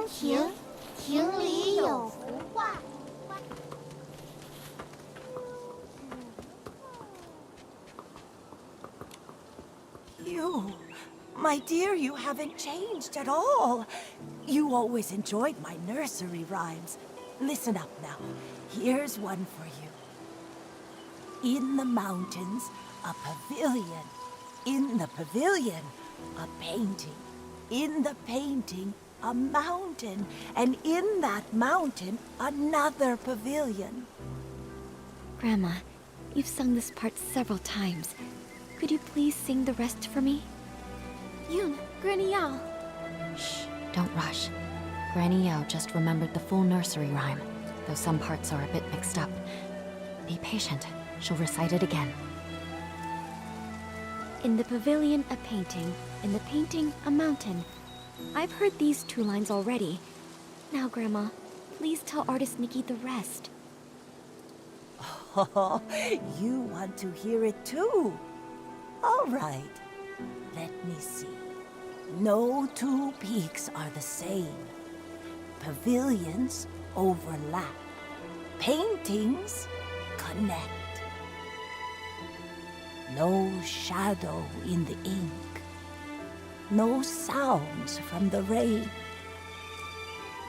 庭，庭里有幅画。You, my dear, you haven't changed at all. You always enjoyed my nursery rhymes. Listen up now. Here's one for you. In the mountains, a pavilion. In the pavilion, a painting. In the painting, a mountain. And in that mountain, another pavilion. Grandma, you've sung this part several times. Could you please sing the rest for me? Yun, Granny Yao. Shh, don't rush. Granny Yao just remembered the full nursery rhyme, though some parts are a bit mixed up. Be patient. She'll recite it again. In the pavilion, a painting. In the painting, a mountain. I've heard these 2 lines already. Now, Grandma, please tell artist Nikki the rest. Oh, you want to hear it too? All right. Let me see. No 2 peaks are the same. Pavilions overlap. Paintings connect. No shadow in the ink. No sounds from the rain.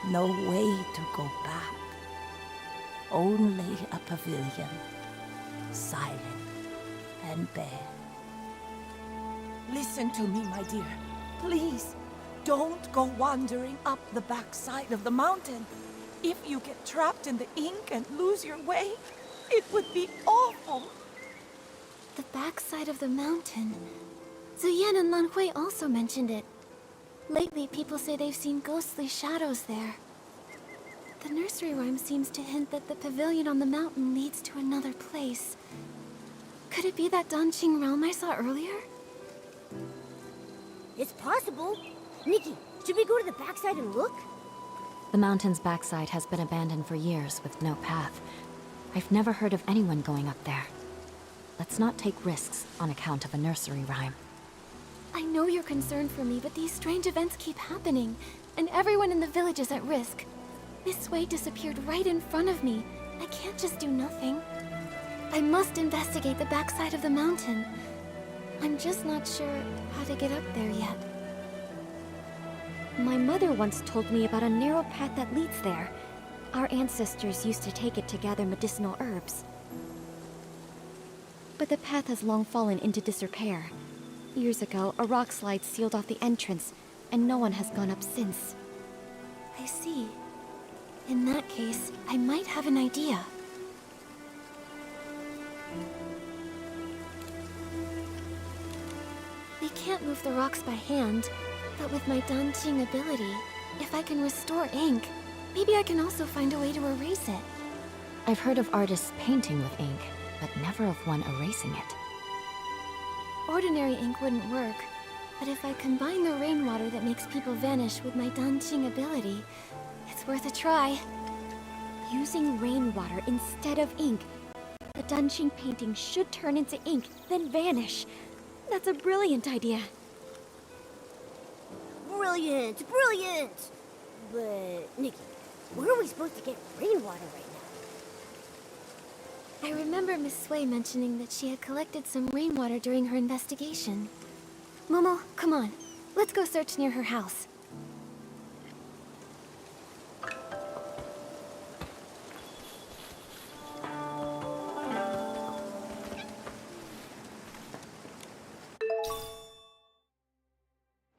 No way to go back. Only a pavilion, silent and bare. Listen to me, my dear. Please, don't go wandering up the backside of the mountain. If you get trapped in the ink and lose your way, it would be awful. The backside of the mountain. Ziyan and Lan Hui also mentioned it. Lately, people say they've seen ghostly shadows there. The nursery rhyme seems to hint that the pavilion on the mountain leads to another place. Could it be that Danqing realm I saw earlier? It's possible. Nikki, should we go to the backside and look? The mountain's backside has been abandoned for years with no path. I've never heard of anyone going up there. Let's not take risks on account of a nursery rhyme. I know you're concerned for me, but these strange events keep happening, and everyone in the village is at risk. Miss Wei disappeared right in front of me. I can't just do nothing. I must investigate the backside of the mountain. I'm just not sure how to get up there yet. My mother once told me about a narrow path that leads there. Our ancestors used to take it to gather medicinal herbs. But the path has long fallen into disrepair. Years ago, a rock slide sealed off the entrance, and no one has gone up since. I see. In that case, I might have an idea. We can't move the rocks by hand, but with my Danqing ability, if I can restore ink, maybe I can also find a way to erase it. I've heard of artists painting with ink, but never of one erasing it. Ordinary ink wouldn't work, but if I combine the rainwater that makes people vanish with my Danqing ability, it's worth a try. Using rainwater instead of ink, the Danqing painting should turn into ink, then vanish. That's a brilliant idea. Brilliant, brilliant! But, Nikki, where are we supposed to get rainwater right now? I remember Miss Sui mentioning that she had collected some rainwater during her investigation. Momo, come on. Let's go search near her house.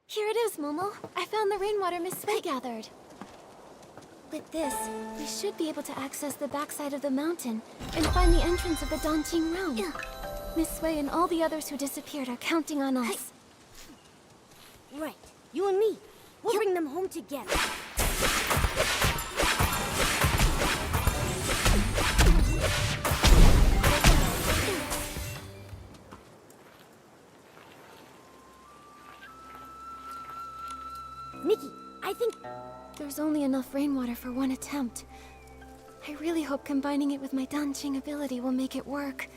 Here it is, Momo. I found the rainwater Miss Sui gathered. With this, we should be able to access the backside of the mountain and find the entrance of the Danqing realm. Miss Sui and all the others who disappeared are counting on us. Right. You and me. We'll bring them home together. Nikki, I think... There's only enough rainwater for one attempt. I really hope combining it with my Danqing ability will make it work.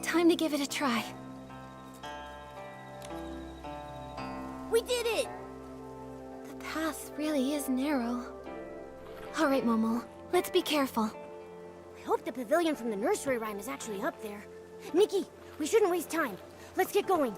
Time to give it a try. We did it! The path really is narrow. All right, Momo. Let's be careful. I hope the pavilion from the nursery rhyme is actually up there. Nikki, we shouldn't waste time. Let's get going.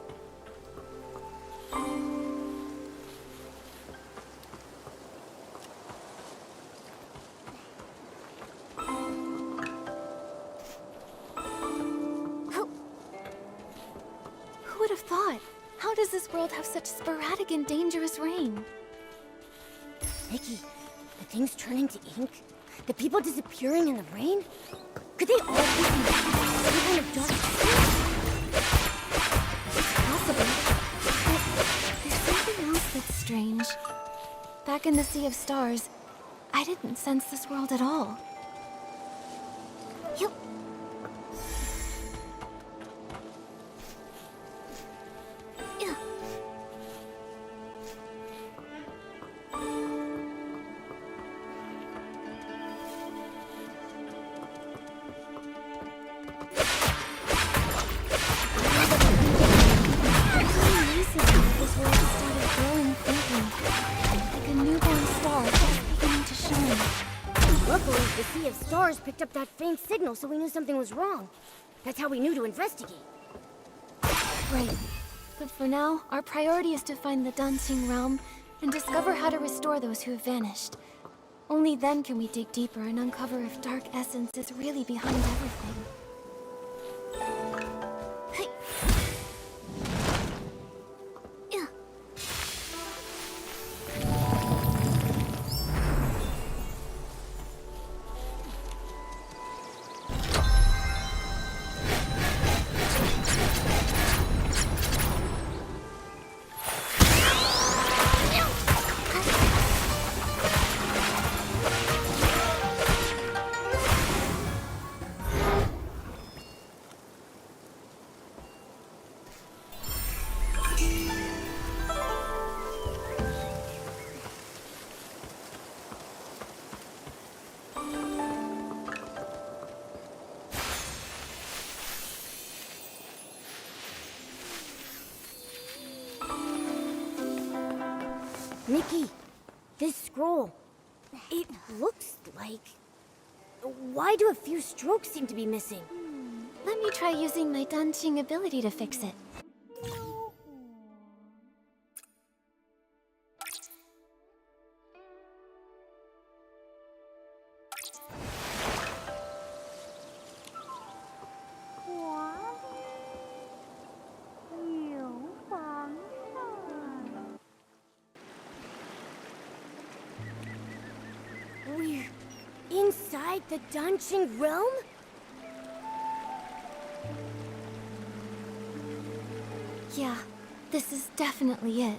Who would have thought? How does this world have such sporadic and dangerous rain? Nikki, the things turning to ink? The people disappearing in the rain? Could they all be some kind of dark secret? Possible. But there's something else that's strange. Back in the Sea of Stars, I didn't sense this world at all. You... Yeah. This world started glowing faintly, like a newborn star just beginning to shine. Luckily, the Sea of Stars picked up that faint signal, so we knew something was wrong. That's how we knew to investigate. Right. But for now, our priority is to find the Danqing realm and discover how to restore those who have vanished. Only then can we dig deeper and uncover if Dark Essence is really behind everything. Hey. Yeah. Nikki, this scroll, it looks like... Why do a few strokes seem to be missing? Let me try using my Danqing ability to fix it. We're inside the Danqing realm? Yeah, this is definitely it.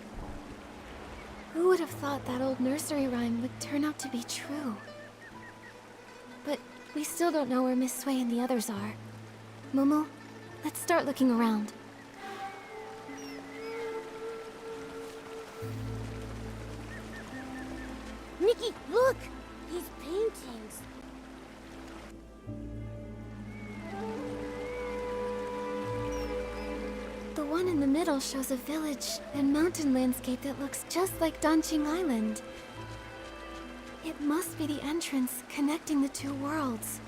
Who would have thought that old nursery rhyme would turn out to be true? But we still don't know where Miss Sui and the others are. Momo, let's start looking around. Nikki, look! These paintings. The one in the middle shows a village and mountain landscape that looks just like Danqing Island. It must be the entrance connecting the two worlds.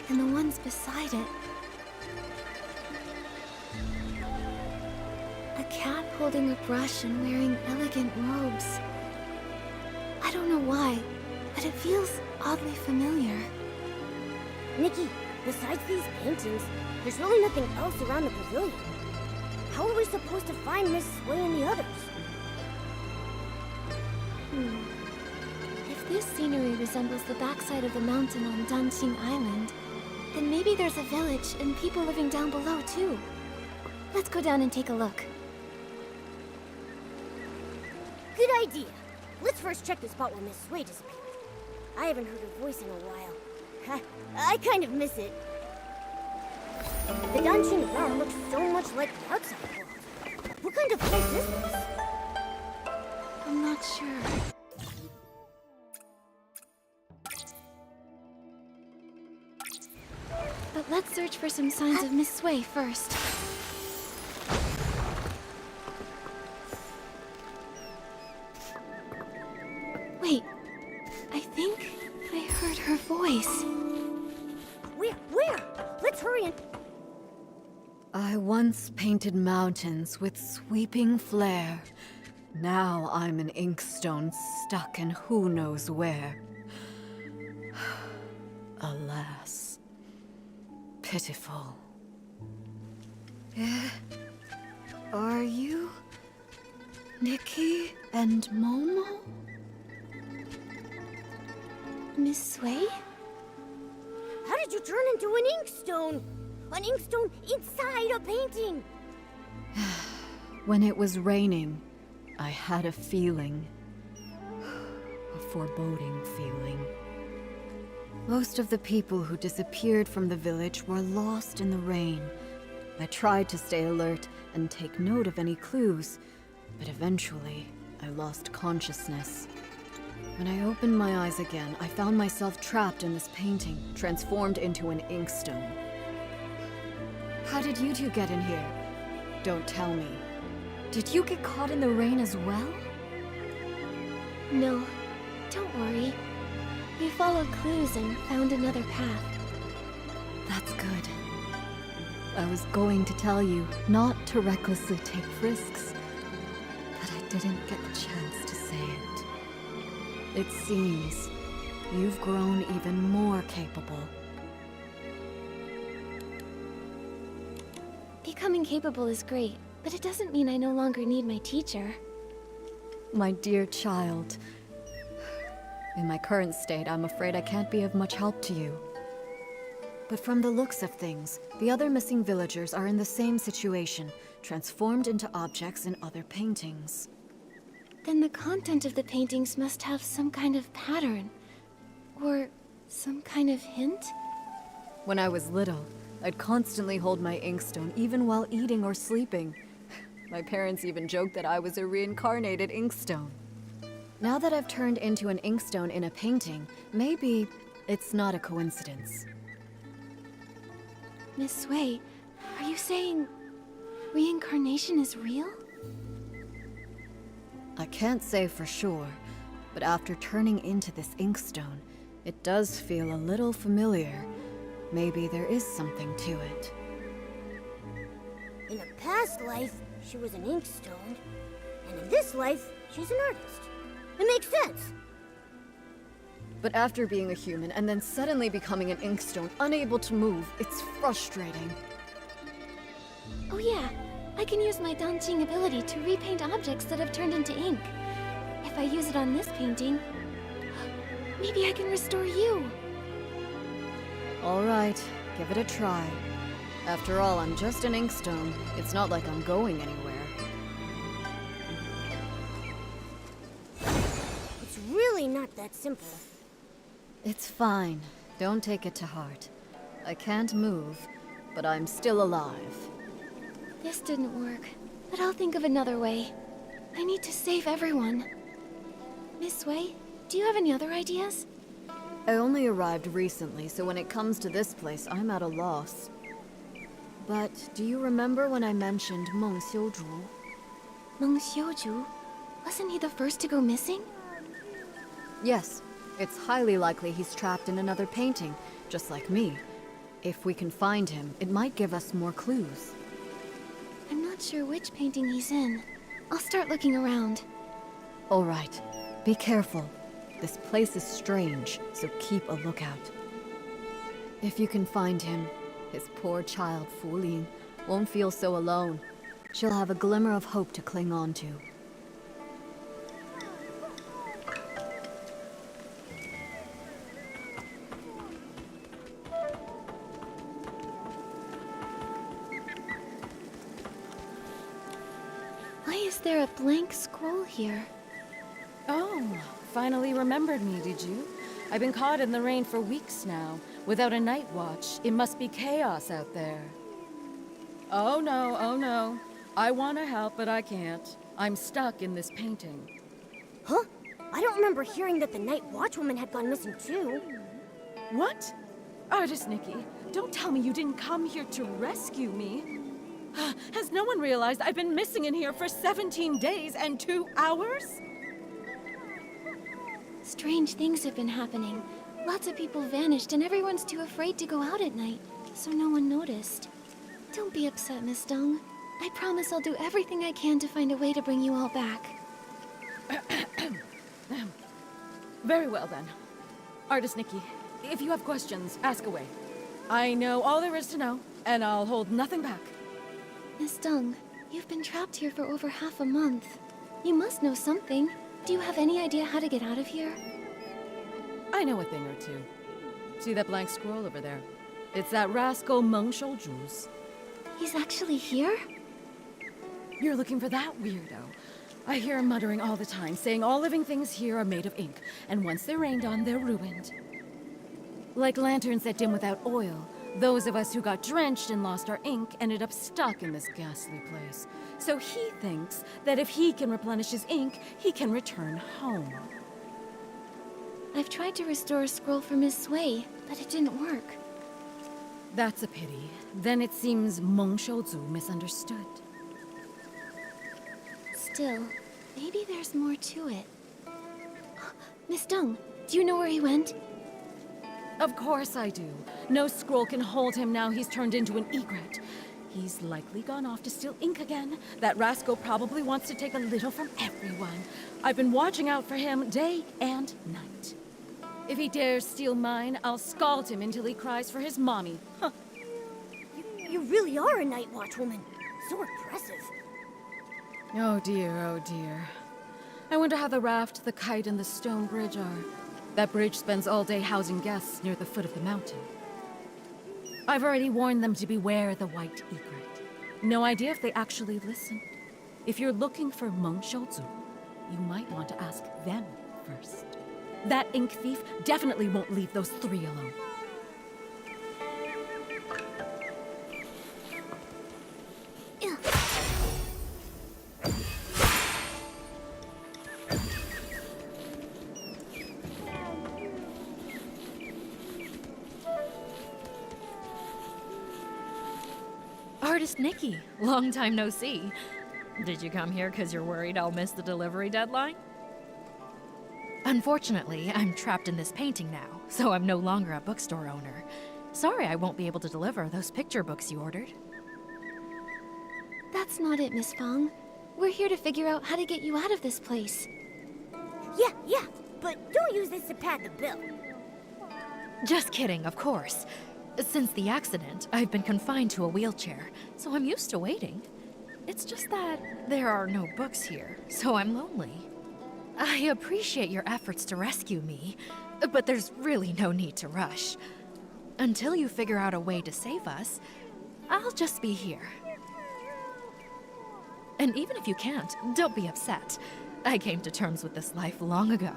And the ones beside it. A cat holding a brush and wearing elegant robes. I don't know why, but it feels oddly familiar. Nikki, besides these paintings, there's really nothing else around the pavilion. How are we supposed to find Miss Sui and the others? If this scenery resembles the backside of the mountain on Danqing Island, then maybe there's a village and people living down below too. Let's go down and take a look. Good idea. Let's first check the spot where Miss Sui disappeared. I haven't heard her voice in a while. I kind of miss it. The Danqing realm looks so much like the outside world. What kind of place is this? I'm not sure. But let's search for some signs of Miss Sui first. voice. Where? Let's hurry and... I once painted mountains with sweeping flair. Now I'm an inkstone stuck in who knows where. Alas. Pitiful. Are you... Nikki and Momo? Miss Sui? How did you turn into an inkstone? An inkstone inside a painting? When it was raining, I had a feeling. A foreboding feeling. Most of the people who disappeared from the village were lost in the rain. I tried to stay alert and take note of any clues, but eventually I lost consciousness. When I opened my eyes again, I found myself trapped in this painting, transformed into an inkstone. How did you two get in here? Don't tell me. Did you get caught in the rain as well? No, don't worry. We followed clues and found another path. That's good. I was going to tell you not to recklessly take risks, but I didn't get the chance to say it. It seems you've grown even more capable. Becoming capable is great, but it doesn't mean I no longer need my teacher. My dear child, in my current state, I'm afraid I can't be of much help to you. But from the looks of things, the other missing villagers are in the same situation, transformed into objects in other paintings. Then the content of the paintings must have some kind of pattern. Or some kind of hint? When I was little, I'd constantly hold my inkstone even while eating or sleeping. My parents even joked that I was a reincarnated inkstone. Now that I've turned into an inkstone in a painting, maybe it's not a coincidence. Miss Sui, are you saying reincarnation is real? I can't say for sure, but after turning into this inkstone, it does feel a little familiar. Maybe there is something to it. In a past life, she was an inkstone, and in this life, she's an artist. It makes sense. But after being a human and then suddenly becoming an inkstone, unable to move, it's frustrating. Oh yeah, I can use my Danqing ability to repaint objects that have turned into ink. If I use it on this painting, maybe I can restore you. All right, give it a try. After all, I'm just an inkstone. It's not like I'm going anywhere. It's really not that simple. It's fine. Don't take it to heart. I can't move, but I'm still alive. This didn't work, but I'll think of another way. I need to save everyone. Miss Sui, do you have any other ideas? I only arrived recently, so when it comes to this place, I'm at a loss. But do you remember when I mentioned Meng Xiuzhu? Meng Xiuzhu? Wasn't he the first to go missing? Yes, it's highly likely he's trapped in another painting, just like me. If we can find him, it might give us more clues. I'm not sure which painting he's in. I'll start looking around. All right, be careful. This place is strange, so keep a lookout. If you can find him, his poor child, Fu Ling, won't feel so alone. She'll have a glimmer of hope to cling on to. Why is there a blank scroll here? Oh, finally remembered me, did you? I've been caught in the rain for weeks now. Without a night watch, it must be chaos out there. Oh no. I want to help, but I can't. I'm stuck in this painting. Huh? I don't remember hearing that the night watchwoman had gone missing too. What? Artist Nikki, don't tell me you didn't come here to rescue me. Has no one realized I've been missing in here for 17 days and 2 hours? Strange things have been happening. Lots of people vanished and everyone's too afraid to go out at night, so no one noticed. Don't be upset, Miss Dung. I promise I'll do everything I can to find a way to bring you all back. Very well then. Artist Nikki, if you have questions, ask away. I know all there is to know, and I'll hold nothing back. Miss Dung, you've been trapped here for over half a month. You must know something. Do you have any idea how to get out of here? I know a thing or two. See that blank scroll over there? It's that rascal Meng Shouju's. He's actually here? You're looking for that weirdo. I hear him muttering all the time, saying all living things here are made of ink, and once they're rained on, they're ruined. Like lanterns that dim without oil, those of us who got drenched and lost our ink ended up stuck in this ghastly place. So he thinks that if he can replenish his ink, he can return home. I've tried to restore a scroll for Miss Sui, but it didn't work. That's a pity. Then it seems Meng Shouzu misunderstood. Still, maybe there's more to it. Miss Dung, do you know where he went? Of course I do. No scroll can hold him now he's turned into an egret. He's likely gone off to steal ink again. That rascal probably wants to take a little from everyone. I've been watching out for him day and night. If he dares steal mine, I'll scald him until he cries for his mommy. Huh. You really are a night watch woman. So impressive. Oh dear, oh dear. I wonder how the raft, the kite, and the stone bridge are. That bridge spends all day housing guests near the foot of the mountain. I've already warned them to beware the white egret. No idea if they actually listen. If you're looking for Meng Shouzu, you might want to ask them first. That ink thief definitely won't leave those three alone. Artist Nikki, long time no see. Did you come here because you're worried I'll miss the delivery deadline? Unfortunately, I'm trapped in this painting now, so I'm no longer a bookstore owner. Sorry I won't be able to deliver those picture books you ordered. That's not it, Miss Fong. We're here to figure out how to get you out of this place. Yeah, but don't use this to pad the bill. Just kidding, of course. Since the accident, I've been confined to a wheelchair, so I'm used to waiting. It's just that there are no books here, so I'm lonely. I appreciate your efforts to rescue me, but there's really no need to rush. Until you figure out a way to save us, I'll just be here. And even if you can't, don't be upset. I came to terms with this life long ago.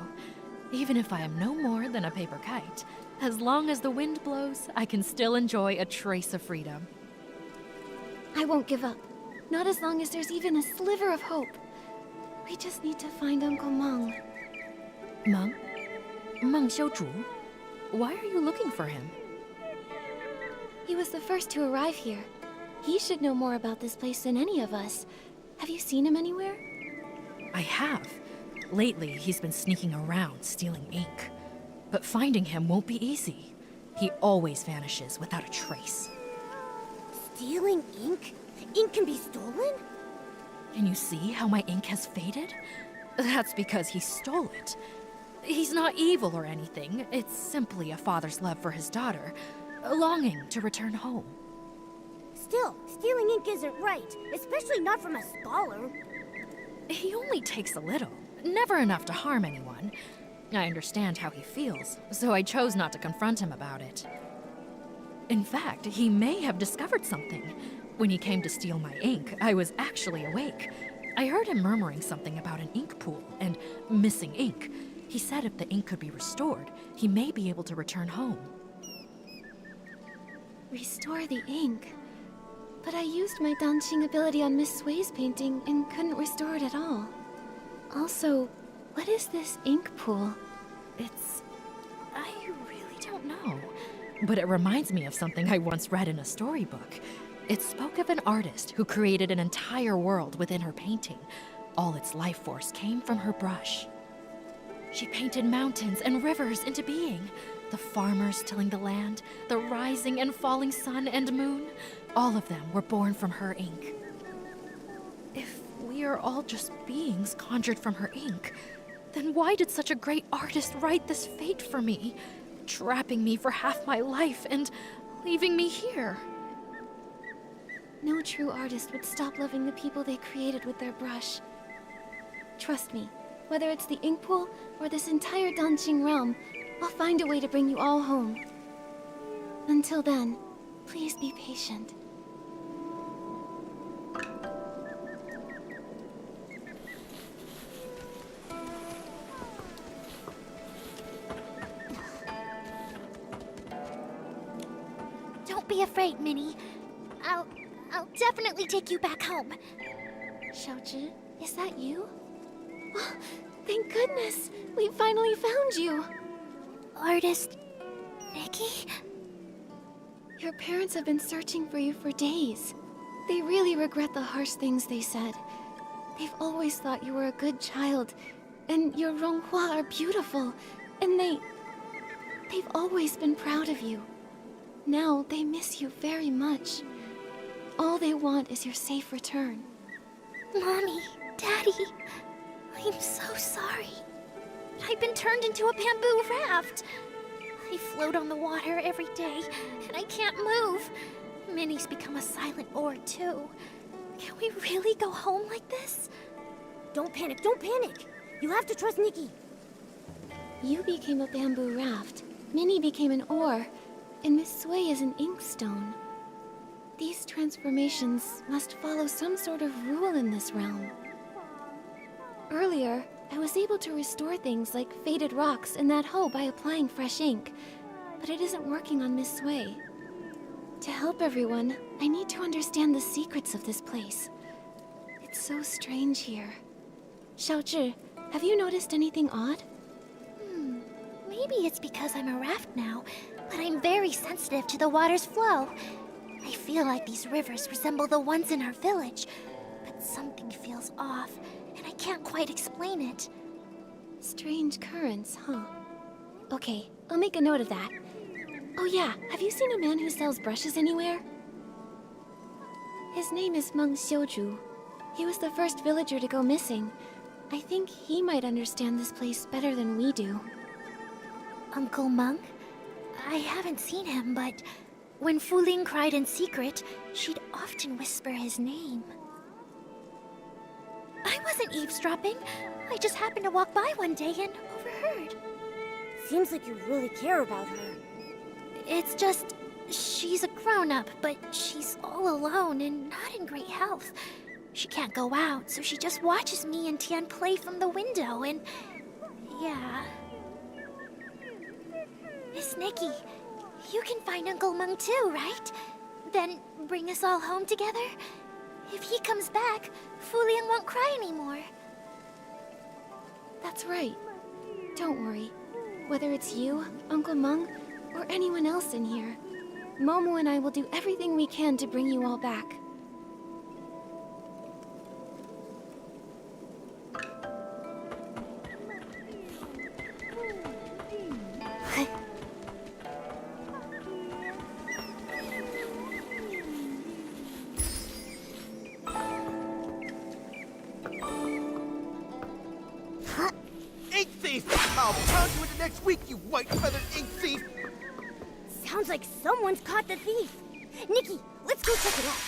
Even if I am no more than a paper kite, as long as the wind blows, I can still enjoy a trace of freedom. I won't give up. Not as long as there's even a sliver of hope. We just need to find Uncle Meng. Meng? Meng Xiuzhu? Why are you looking for him? He was the first to arrive here. He should know more about this place than any of us. Have you seen him anywhere? I have. Lately, he's been sneaking around, stealing ink. But finding him won't be easy. He always vanishes without a trace. Stealing ink? Ink can be stolen? Can you see how my ink has faded? That's because he stole it. He's not evil or anything. It's simply a father's love for his daughter, a longing to return home. Still, stealing ink isn't right, especially not from a scholar. He only takes a little, never enough to harm anyone. I understand how he feels, so I chose not to confront him about it. In fact, he may have discovered something. When he came to steal my ink, I was actually awake. I heard him murmuring something about an ink pool and missing ink. He said if the ink could be restored, he may be able to return home. Restore the ink. But I used my Danqing ability on Miss Sui's painting and couldn't restore it at all. Also, what is this ink pool? I really don't know. But it reminds me of something I once read in a storybook. It spoke of an artist who created an entire world within her painting. All its life force came from her brush. She painted mountains and rivers into being. The farmers tilling the land, the rising and falling sun and moon, all of them were born from her ink. If we are all just beings conjured from her ink, then why did such a great artist write this fate for me, trapping me for half my life and leaving me here? No true artist would stop loving the people they created with their brush. Trust me, whether it's the ink pool or this entire Danqing realm, I'll find a way to bring you all home. Until then, please be patient. Don't be afraid, Minnie. I'll definitely take you back home. Xiaozhi, is that you? Oh, thank goodness! We finally found you! Artist... Nikki? Your parents have been searching for you for days. They really regret the harsh things they said. They've always thought you were a good child, and your Ronghua are beautiful, and they've always been proud of you. Now they miss you very much. All they want is your safe return. Mommy, Daddy, I'm so sorry. I've been turned into a bamboo raft. I float on the water every day, and I can't move. Minnie's become a silent oar, too. Can we really go home like this? Don't panic, don't panic. You have to trust Nikki. You became a bamboo raft, Minnie became an oar, and Miss Sui is an inkstone. These transformations must follow some sort of rule in this realm. Earlier, I was able to restore things like faded rocks in that hole by applying fresh ink, but it isn't working on Miss Sui. To help everyone, I need to understand the secrets of this place. It's so strange here. Xiaozhi, have you noticed anything odd? Maybe it's because I'm a raft now, but I'm very sensitive to the water's flow. I feel like these rivers resemble the ones in our village, but something feels off, and I can't quite explain it. Strange currents, huh? Okay, I'll make a note of that. Oh yeah, have you seen a man who sells brushes anywhere? His name is Meng Xiuzhu. He was the first villager to go missing. I think he might understand this place better than we do. Uncle Meng? I haven't seen him, but when Fu Ling cried in secret, she'd often whisper his name. I wasn't eavesdropping. I just happened to walk by one day and overheard. Seems like you really care about her. It's just, she's a grown-up, but she's all alone and not in great health. She can't go out, so she just watches me and Tian play from the window, and yeah. Miss Nikki, you can find Uncle Meng too, right? Then bring us all home together? If he comes back, Fu Ling won't cry anymore. That's right. Don't worry. Whether it's you, Uncle Meng, or anyone else in here, Momo and I will do everything we can to bring you all back. Ink thief! I'll pound you into next week, you white-feathered ink thief! Sounds like someone's caught the thief. Nikki, let's go check it out.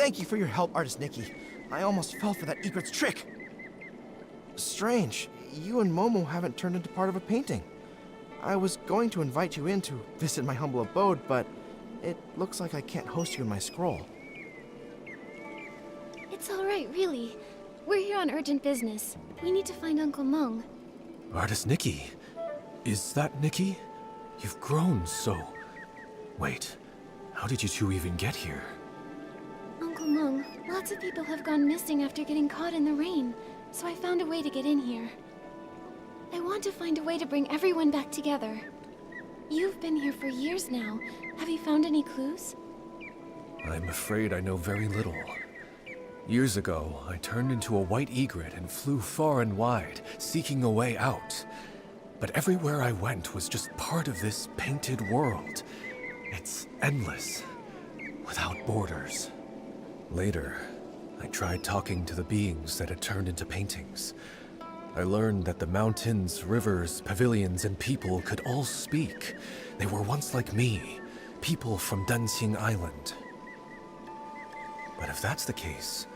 Thank you for your help, Artist Nikki. I almost fell for that egret's trick. Strange, you and Momo haven't turned into part of a painting. I was going to invite you in to visit my humble abode, but it looks like I can't host you in my scroll. It's all right, really. We're here on urgent business. We need to find Uncle Meng. Artist Nikki. Is that Nikki? You've grown so... Wait, how did you two even get here? Uncle Meng, lots of people have gone missing after getting caught in the rain, so I found a way to get in here. I want to find a way to bring everyone back together. You've been here for years now. Have you found any clues? I'm afraid I know very little. Years ago, I turned into a white egret and flew far and wide, seeking a way out. But everywhere I went was just part of this painted world. It's endless, without borders. Later, I tried talking to the beings that had turned into paintings. I learned that the mountains, rivers, pavilions, and people could all speak. They were once like me, people from Danqing Island. But if that's the case,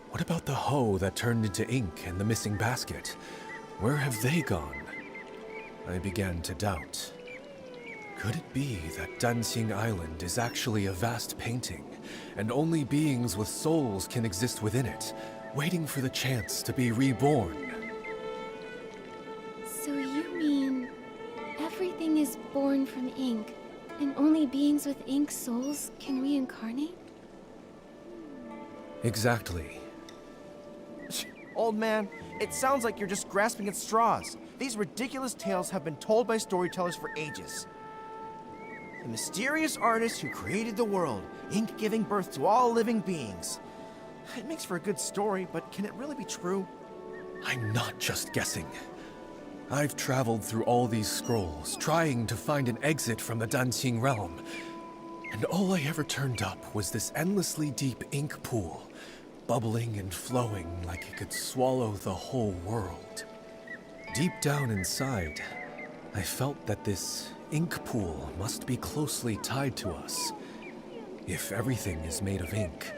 what about the hoe that turned into ink and the missing basket? Where have they gone? I began to doubt. Could it be that Danqing Island is actually a vast painting, and only beings with souls can exist within it, waiting for the chance to be reborn? So you mean everything is born from ink, and only beings with ink souls can reincarnate? Exactly. Old man, it sounds like you're just grasping at straws. These ridiculous tales have been told by storytellers for ages. The mysterious artist who created the world, ink giving birth to all living beings. It makes for a good story, but can it really be true? I'm not just guessing. I've traveled through all these scrolls, trying to find an exit from the Danqing realm. And all I ever turned up was this endlessly deep ink pool, bubbling and flowing like it could swallow the whole world. Deep down inside, I felt that this ink pool must be closely tied to us. If everything is made of ink,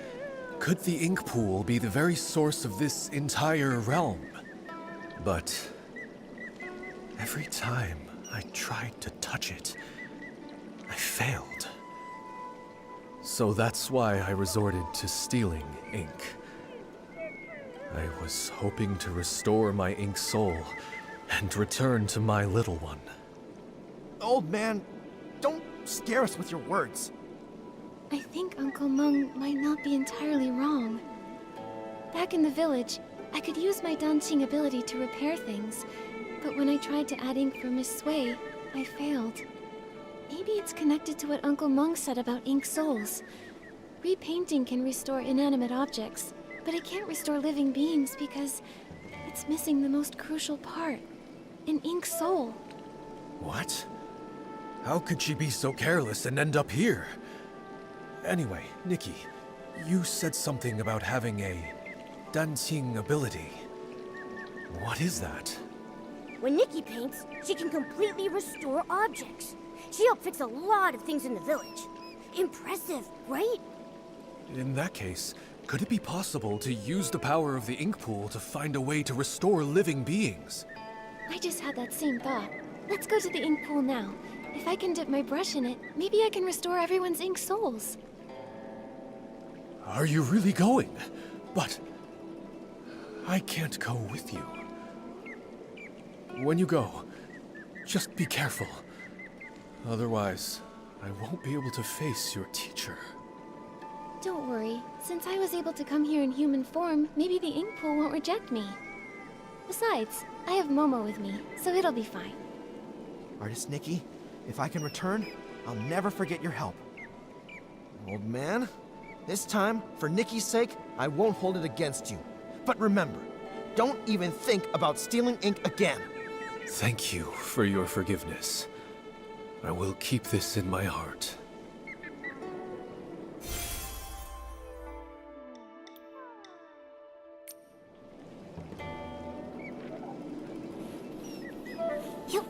could the ink pool be the very source of this entire realm? But every time I tried to touch it, I failed. So that's why I resorted to stealing ink. I was hoping to restore my ink soul and return to my little one. Old man, don't scare us with your words. I think Uncle Meng might not be entirely wrong. Back in the village, I could use my Danqing ability to repair things, but when I tried to add ink for Miss Sui, I failed. Maybe it's connected to what Uncle Meng said about ink souls. Repainting can restore inanimate objects, but it can't restore living beings because it's missing the most crucial part, an ink soul. What? How could she be so careless and end up here? Anyway, Nikki, you said something about having a Danqing ability. What is that? When Nikki paints, she can completely restore objects. She helped fix a lot of things in the village. Impressive, right? In that case, could it be possible to use the power of the ink pool to find a way to restore living beings? I just had that same thought. Let's go to the ink pool now. If I can dip my brush in it, maybe I can restore everyone's ink souls. Are you really going? But I can't go with you. When you go, just be careful. Otherwise, I won't be able to face your teacher. Don't worry. Since I was able to come here in human form, maybe the ink pool won't reject me. Besides, I have Momo with me, so it'll be fine. Artist Nikki, if I can return, I'll never forget your help. Old man, this time, for Nikki's sake, I won't hold it against you. But remember, don't even think about stealing ink again. Thank you for your forgiveness. I will keep this in my heart. Yup.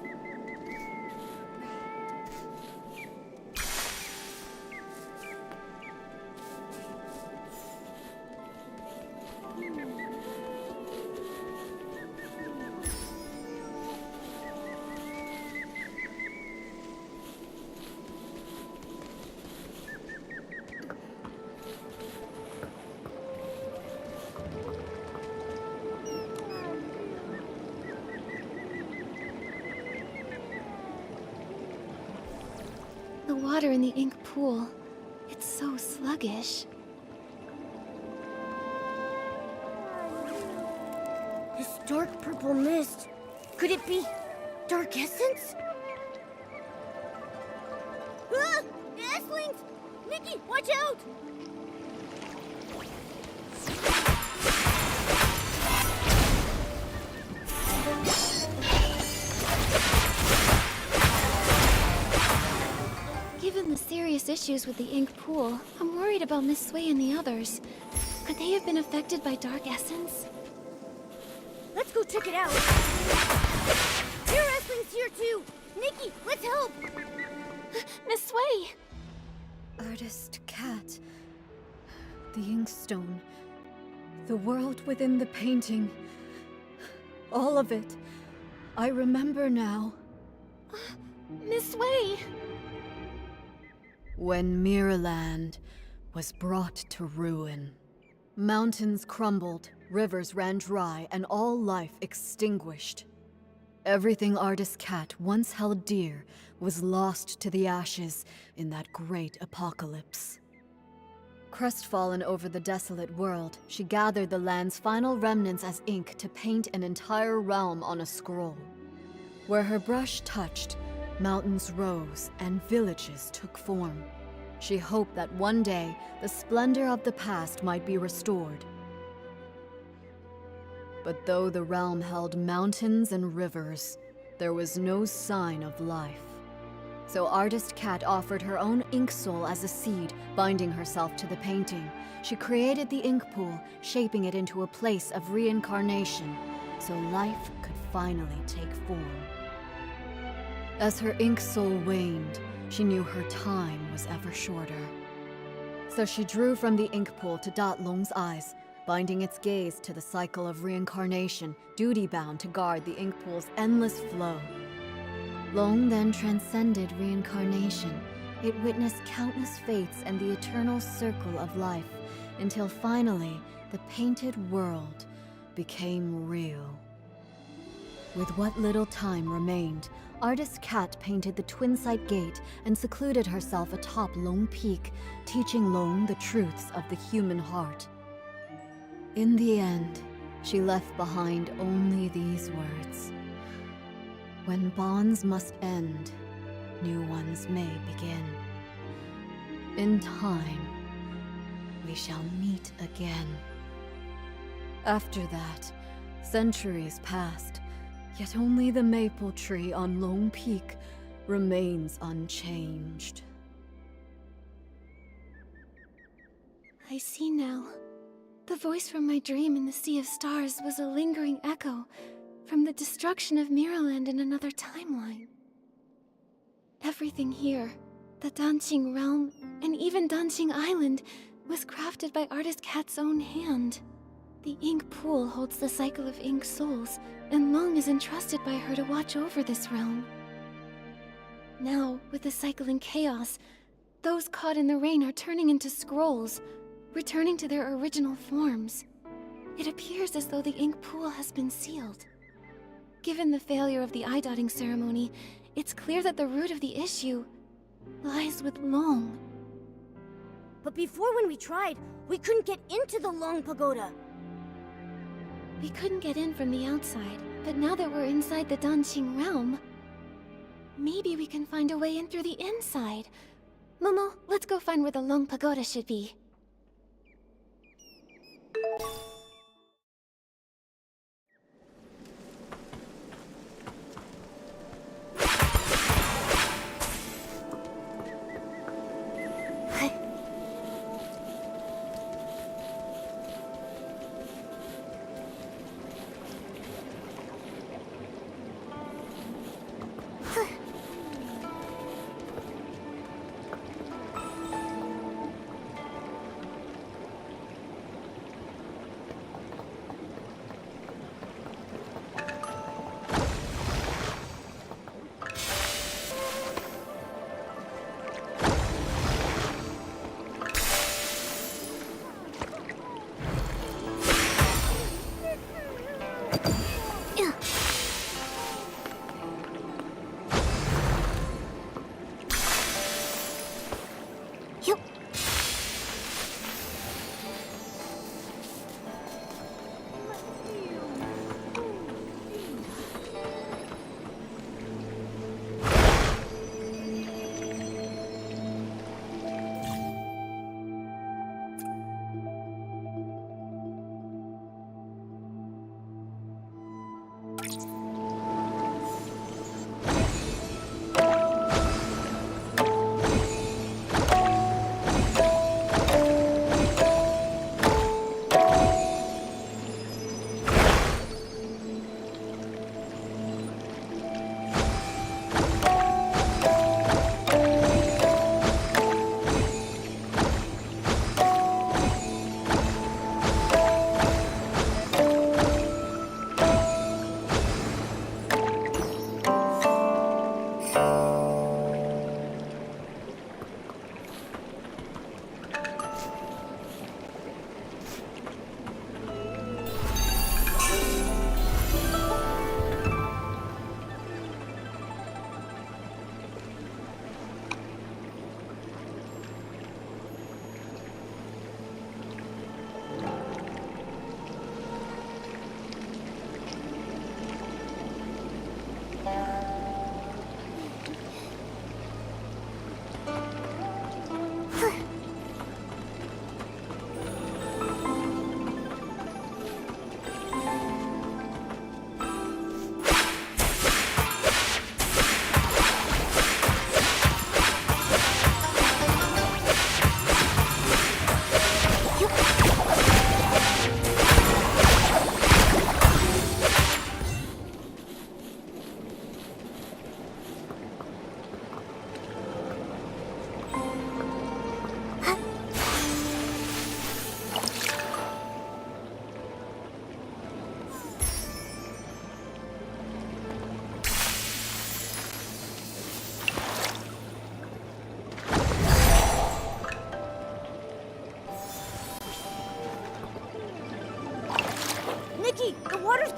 The water in the ink pool, it's so sluggish. This dark purple mist. Could it be dark essence? Ah! Esslings! Nikki, watch out! Given the serious issues with the ink pool, I'm worried about Miss Sui and the others. Could they have been affected by dark essence? Let's go check it out. Your Essling's here too. Nikki, let's help. Miss Sui! Artist Cat. The inkstone. The world within the painting. All of it. I remember now. Miss Sui! When Miraland was brought to ruin, mountains crumbled, rivers ran dry, and all life extinguished. Everything Artist Cat once held dear was lost to the ashes in that great apocalypse. Crestfallen over the desolate world, she gathered the land's final remnants as ink to paint an entire realm on a scroll. Where her brush touched, mountains rose and villages took form. She hoped that one day the splendor of the past might be restored. But though the realm held mountains and rivers, there was no sign of life. So Artist Cat offered her own ink soul as a seed, binding herself to the painting. She created the ink pool, shaping it into a place of reincarnation, so life could finally take form. As her ink soul waned, she knew her time was ever shorter. So she drew from the ink pool to dot Long's eyes, binding its gaze to the cycle of reincarnation, duty-bound to guard the ink pool's endless flow. Long then transcended reincarnation. It witnessed countless fates and the eternal circle of life, until finally the painted world became real. With what little time remained, Artist Cat painted the Twin-Sight Gate and secluded herself atop Long Peak, teaching Long the truths of the human heart. In the end, she left behind only these words. When bonds must end, new ones may begin. In time, we shall meet again. After that, centuries passed, yet only the maple tree on Long Peak remains unchanged. I see now. The voice from my dream in the Sea of Stars was a lingering echo from the destruction of Miraland in another timeline. Everything here, the Danqing realm, and even Danqing Island, was crafted by Artist Cat's own hand. The ink pool holds the cycle of ink souls, and Long is entrusted by her to watch over this realm. Now, with the cycle in chaos, those caught in the rain are turning into scrolls, returning to their original forms. It appears as though the ink pool has been sealed. Given the failure of the eye-dotting ceremony, it's clear that the root of the issue lies with Long. But before, when we tried, we couldn't get into the Long Pagoda. We couldn't get in from the outside, but now that we're inside the Danqing realm, maybe we can find a way in through the inside. Momo, let's go find where the Long Pagoda should be.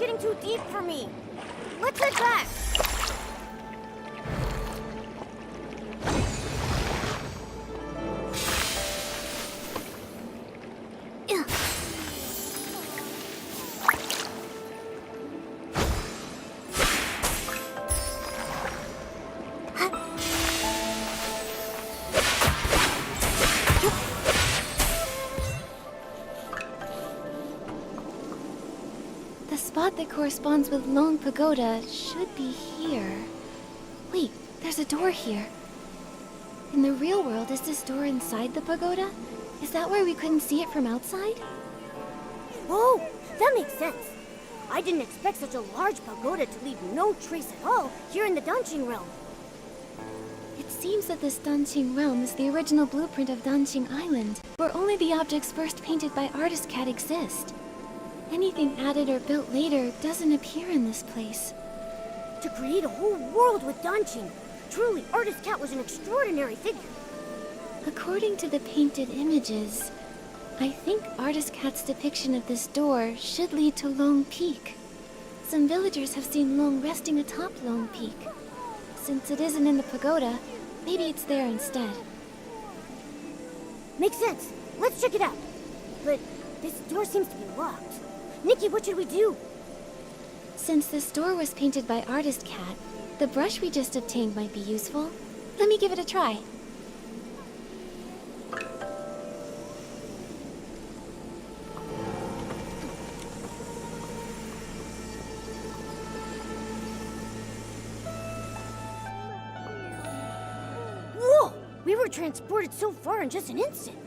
getting too deep for me. Let's head back. The spot that corresponds with Long Pagoda should be here. Wait, there's a door here. In the real world, is this door inside the pagoda? Is that why we couldn't see it from outside? Oh, that makes sense. I didn't expect such a large pagoda to leave no trace at all here in the Danqing realm. It seems that this Danqing realm is the original blueprint of Danqing Island, where only the objects first painted by Artist Cat exist. Anything added or built later doesn't appear in this place. To create a whole world with Danqing, truly, Artist Cat was an extraordinary figure. According to the painted images, I think Artist Cat's depiction of this door should lead to Long Peak. Some villagers have seen Long resting atop Long Peak. Since it isn't in the pagoda, maybe it's there instead. Makes sense. Let's check it out. But this door seems to be locked. Nikki, what should we do? Since this door was painted by Artist Cat, the brush we just obtained might be useful. Let me give it a try. Whoa! We were transported so far in just an instant.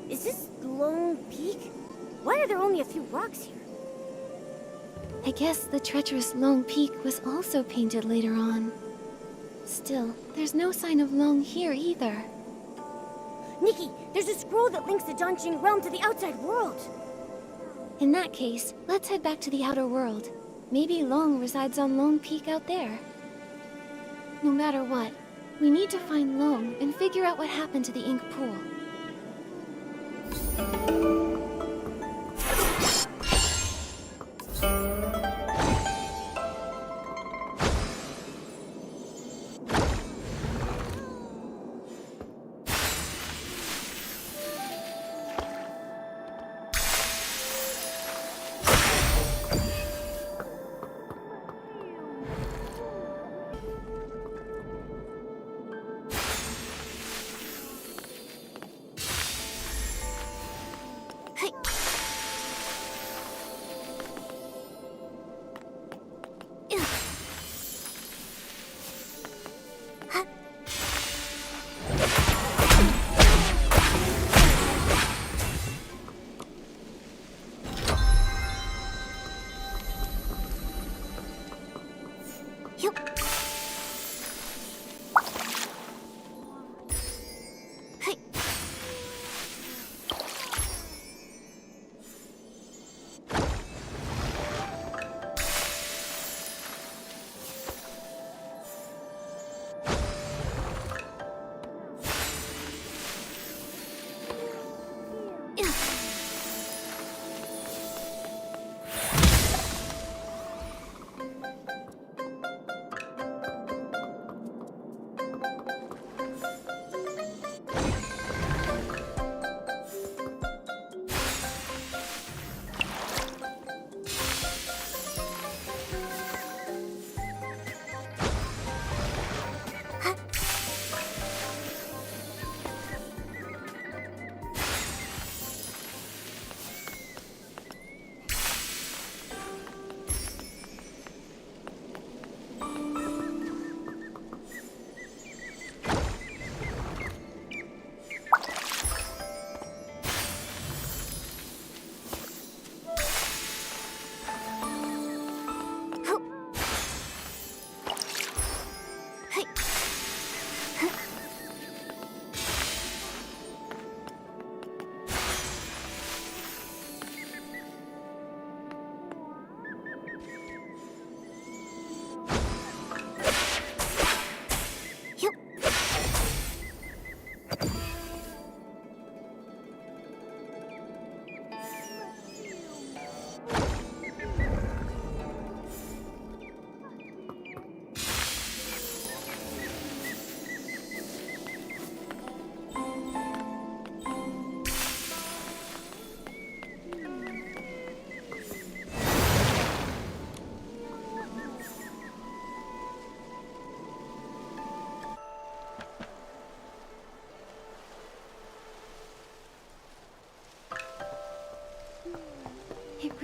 Is this Long Peak? Why are there only a few rocks here? I guess the treacherous Long Peak was also painted later on. Still, there's no sign of Long here either. Nikki, there's a scroll that links the Danqing realm to the outside world. In that case, let's head back to the outer world. Maybe Long resides on Long Peak out there. No matter what, we need to find Long and figure out what happened to the ink pool.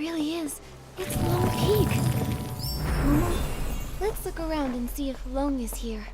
really is. It's Long Peak. Momo, let's look around and see if Long is here.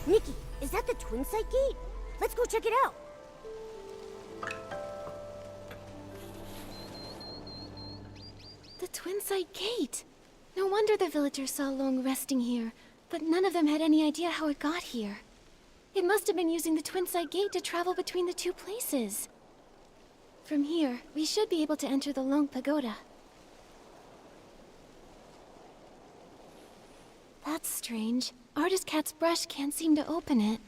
Nikki, is that the Twin Sight Gate? Let's go check it out. The Twin Sight Gate! No wonder the villagers saw Long resting here, but none of them had any idea how it got here. It must have been using the Twin Sight Gate to travel between the two places. From here, we should be able to enter the Long Pagoda. That's strange. Artist Cat's brush can't seem to open it.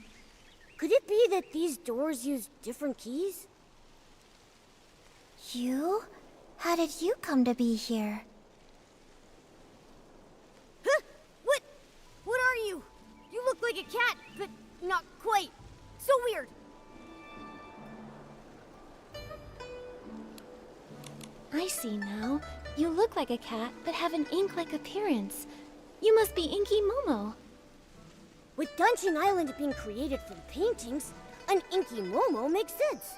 Could it be that these doors use different keys? You? How did you come to be here? Huh? What? What are you? You look like a cat, but not quite. So weird. I see now. You look like a cat, but have an ink-like appearance. You must be Inky Momo. With Danqing Island being created from paintings, an Inky Momo makes sense.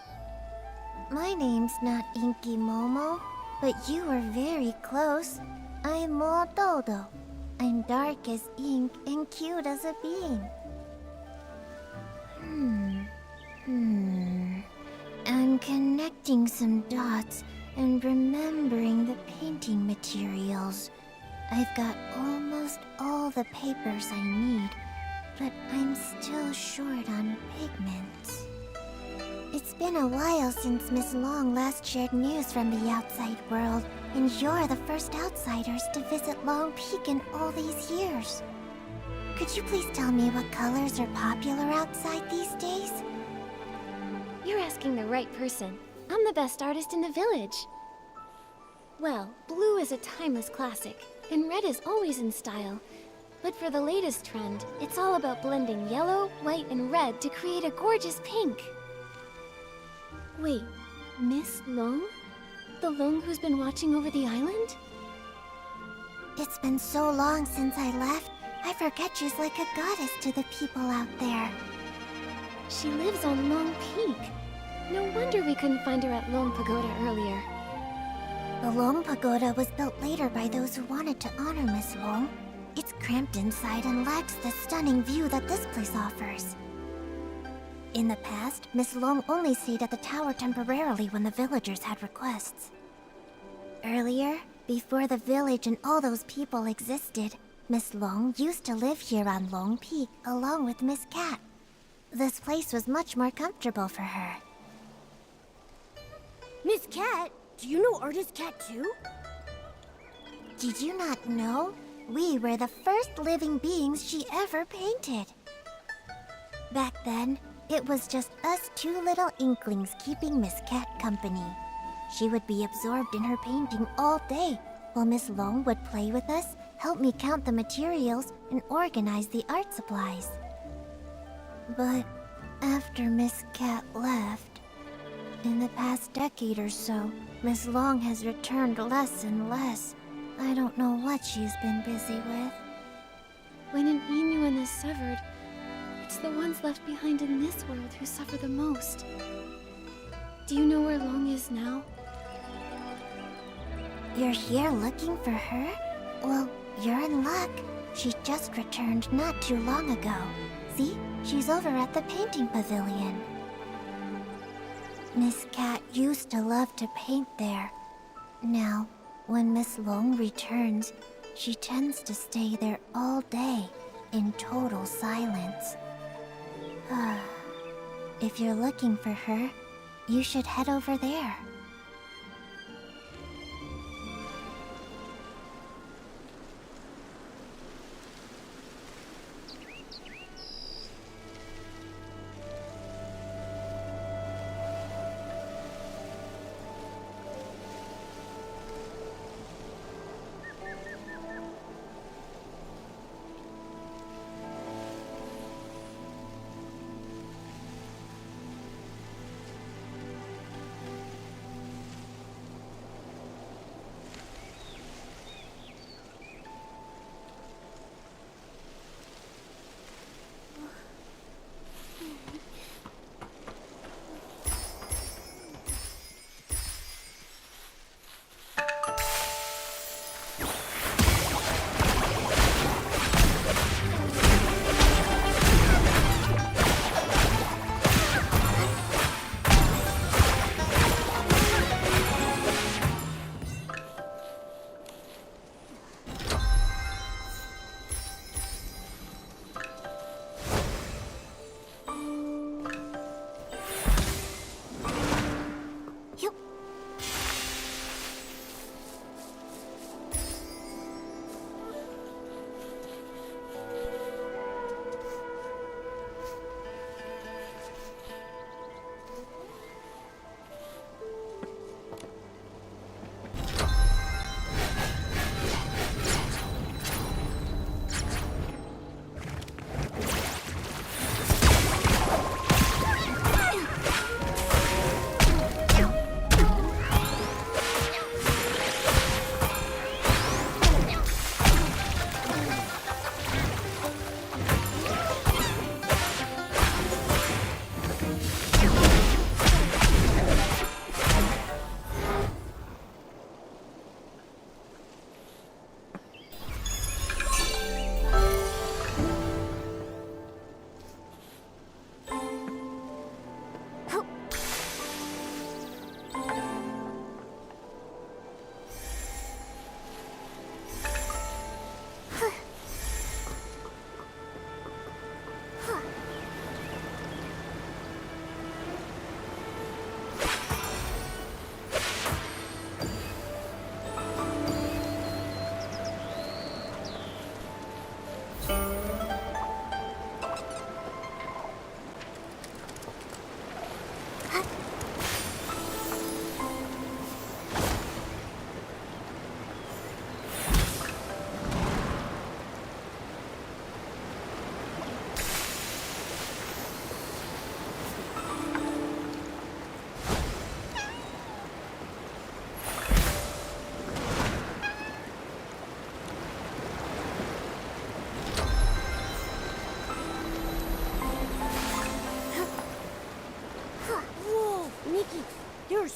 My name's not Inky Momo, but you were very close. I'm Mo Dodo. I'm dark as ink and cute as a bean. I'm connecting some dots and remembering the painting materials. I've got almost all the papers I need, but I'm still short on pigments. It's been a while since Miss Long last shared news from the outside world, and you're the first outsiders to visit Long Peak in all these years. Could you please tell me what colors are popular outside these days? You're asking the right person. I'm the best artist in the village. Well, blue is a timeless classic, and red is always in style. But for the latest trend, it's all about blending yellow, white, and red to create a gorgeous pink. Wait, Miss Long? The Long who's been watching over the island? It's been so long since I left, I forget she's like a goddess to the people out there. She lives on Long Peak. No wonder we couldn't find her at Long Pagoda earlier. The Long Pagoda was built later by those who wanted to honor Miss Long. It's cramped inside and lacks the stunning view that this place offers. In the past, Miss Long only stayed at the tower temporarily when the villagers had requests. Earlier, before the village and all those people existed, Miss Long used to live here on Long Peak along with Miss Cat. This place was much more comfortable for her. Miss Cat? Do you know Artist Cat too? Did you not know? We were the first living beings she ever painted. Back then, it was just us two little inklings keeping Miss Cat company. She would be absorbed in her painting all day, while Miss Long would play with us, help me count the materials, and organize the art supplies. But after Miss Cat left, in the past decade or so, Miss Long has returned less and less. I don't know what she's been busy with. When an Inuan is severed, it's the ones left behind in this world who suffer the most. Do you know where Long is now? You're here looking for her? Well, you're in luck. She just returned not too long ago. See? She's over at the painting pavilion. Miss Cat used to love to paint there. Now, when Miss Long returns, she tends to stay there all day, in total silence. If you're looking for her, you should head over there.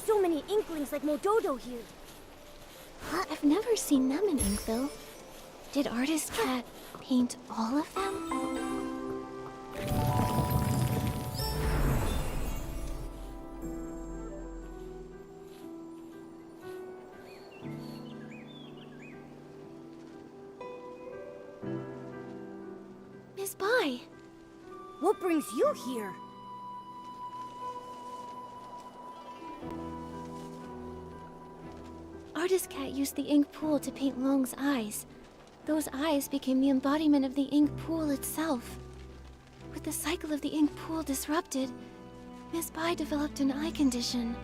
so many inklings like Mododo here. I've never seen them in ink, though. Did Artist Cat paint all of them? Miss Bai! What brings you here? Artist Cat used the ink pool to paint Long's eyes. Those eyes became the embodiment of the ink pool itself. With the cycle of the ink pool disrupted, Miss Bai developed an eye condition.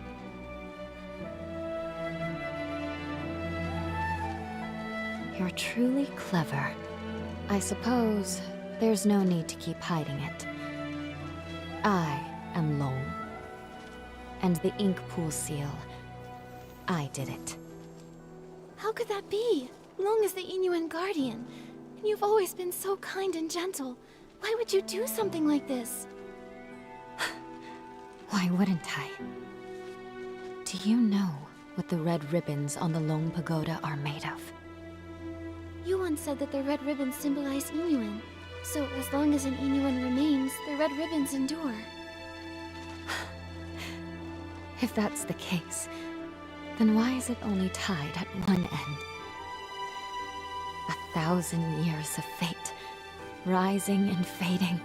You're truly clever. I suppose there's no need to keep hiding it. I am Long. And the ink pool seal, I did it. How could that be? Long is the Inuan guardian, and you've always been so kind and gentle. Why would you do something like this? Why wouldn't I? Do you know what the red ribbons on the Long Pagoda are made of? You once said that the red ribbons symbolize Inuan. So as long as an Inuan remains, the red ribbons endure. If that's the case, then why is it only tied at one end? 1,000 years of fate, rising and fading,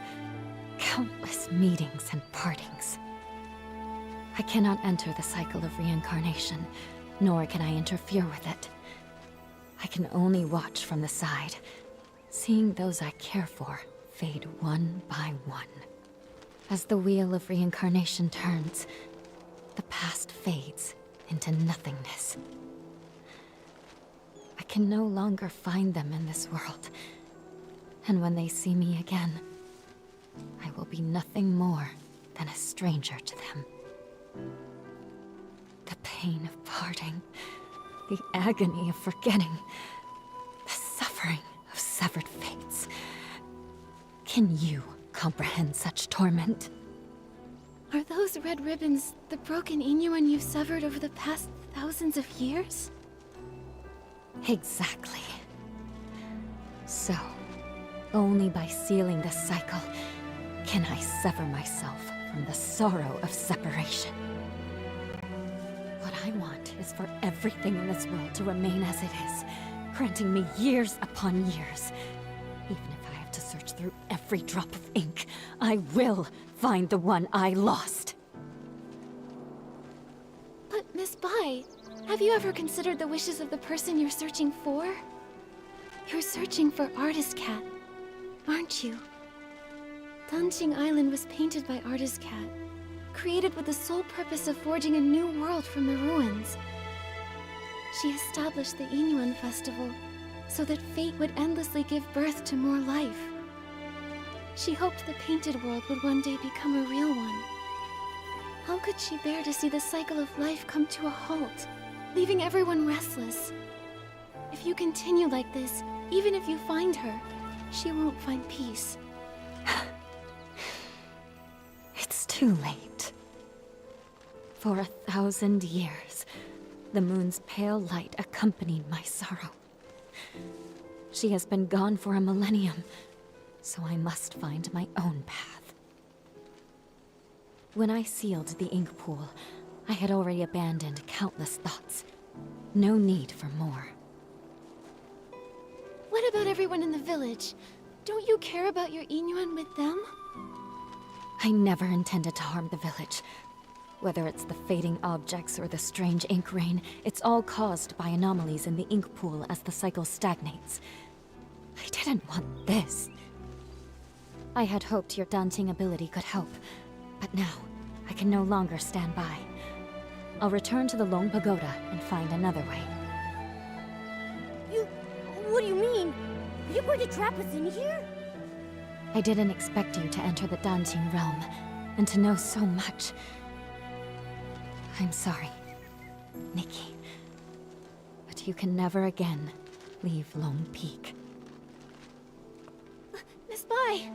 countless meetings and partings. I cannot enter the cycle of reincarnation, nor can I interfere with it. I can only watch from the side, seeing those I care for fade one by one. As the wheel of reincarnation turns, the past fades into nothingness. I can no longer find them in this world, and when they see me again, I will be nothing more than a stranger to them. The pain of parting, the agony of forgetting, the suffering of severed fates. Can you comprehend such torment? Are those red ribbons the broken Inuan you've severed over the past thousands of years? Exactly. So, only by sealing this cycle can I sever myself from the sorrow of separation. What I want is for everything in this world to remain as it is, granting me years upon years. Even if I have to search through every drop of ink, I will find the one I lost. But Miss Bai, have you ever considered the wishes of the person you're searching for? You're searching for Artist Cat, aren't you? Danqing Island was painted by Artist Cat, created with the sole purpose of forging a new world from the ruins. She established the Inuan Festival so that fate would endlessly give birth to more life. She hoped the painted world would one day become a real one. How could she bear to see the cycle of life come to a halt, leaving everyone restless? If you continue like this, even if you find her, she won't find peace. It's too late. For 1,000 years, the moon's pale light accompanied my sorrow. She has been gone for a millennium, so I must find my own path. When I sealed the ink pool, I had already abandoned countless thoughts. No need for more. What about everyone in the village? Don't you care about your Inuan with them? I never intended to harm the village. Whether it's the fading objects or the strange ink rain, it's all caused by anomalies in the ink pool as the cycle stagnates. I didn't want this. I had hoped your Danqing ability could help, but now I can no longer stand by. I'll return to the Long Pagoda and find another way. What do you mean? Are you going to trap us in here? I didn't expect you to enter the Danqing realm, and to know so much. I'm sorry, Nikki. But you can never again leave Lone Peak. Miss Bai!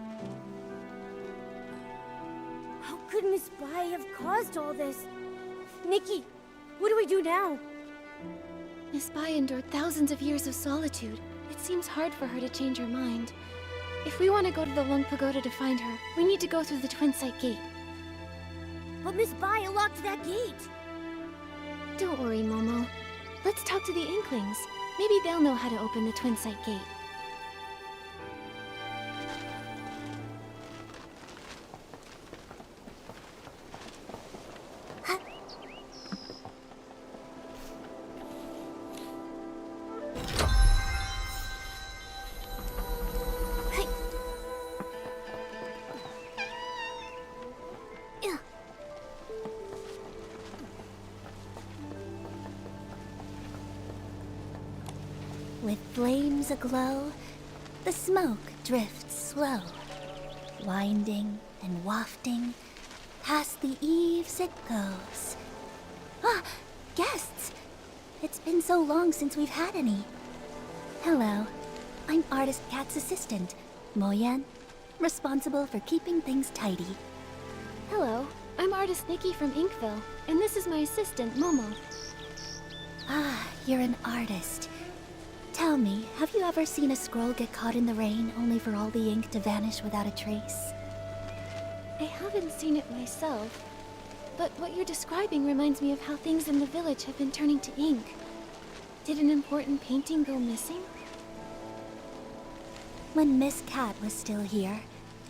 How could Miss Bai have caused all this? Nikki, What do we do now? Miss Bai endured thousands of years of solitude. It seems hard for her to change her mind. If we want to go to the Lung Pagoda to find her, we need to go through the Twin Sight Gate. But Miss Bai unlocked that gate. Don't worry, Momo. Let's talk to the Inklings. Maybe they'll know how to open the Twin Sight Gate. With flames aglow, the smoke drifts slow, winding and wafting, past the eaves it goes. Ah, guests! It's been so long since we've had any. Hello, I'm Artist Cat's assistant, Moyan, responsible for keeping things tidy. Hello, I'm Artist Nikki from Inkville, and this is my assistant, Momo. Ah, you're an artist. Tell me, have you ever seen a scroll get caught in the rain only for all the ink to vanish without a trace? I haven't seen it myself, but what you're describing reminds me of how things in the village have been turning to ink. Did an important painting go missing? When Miss Cat was still here,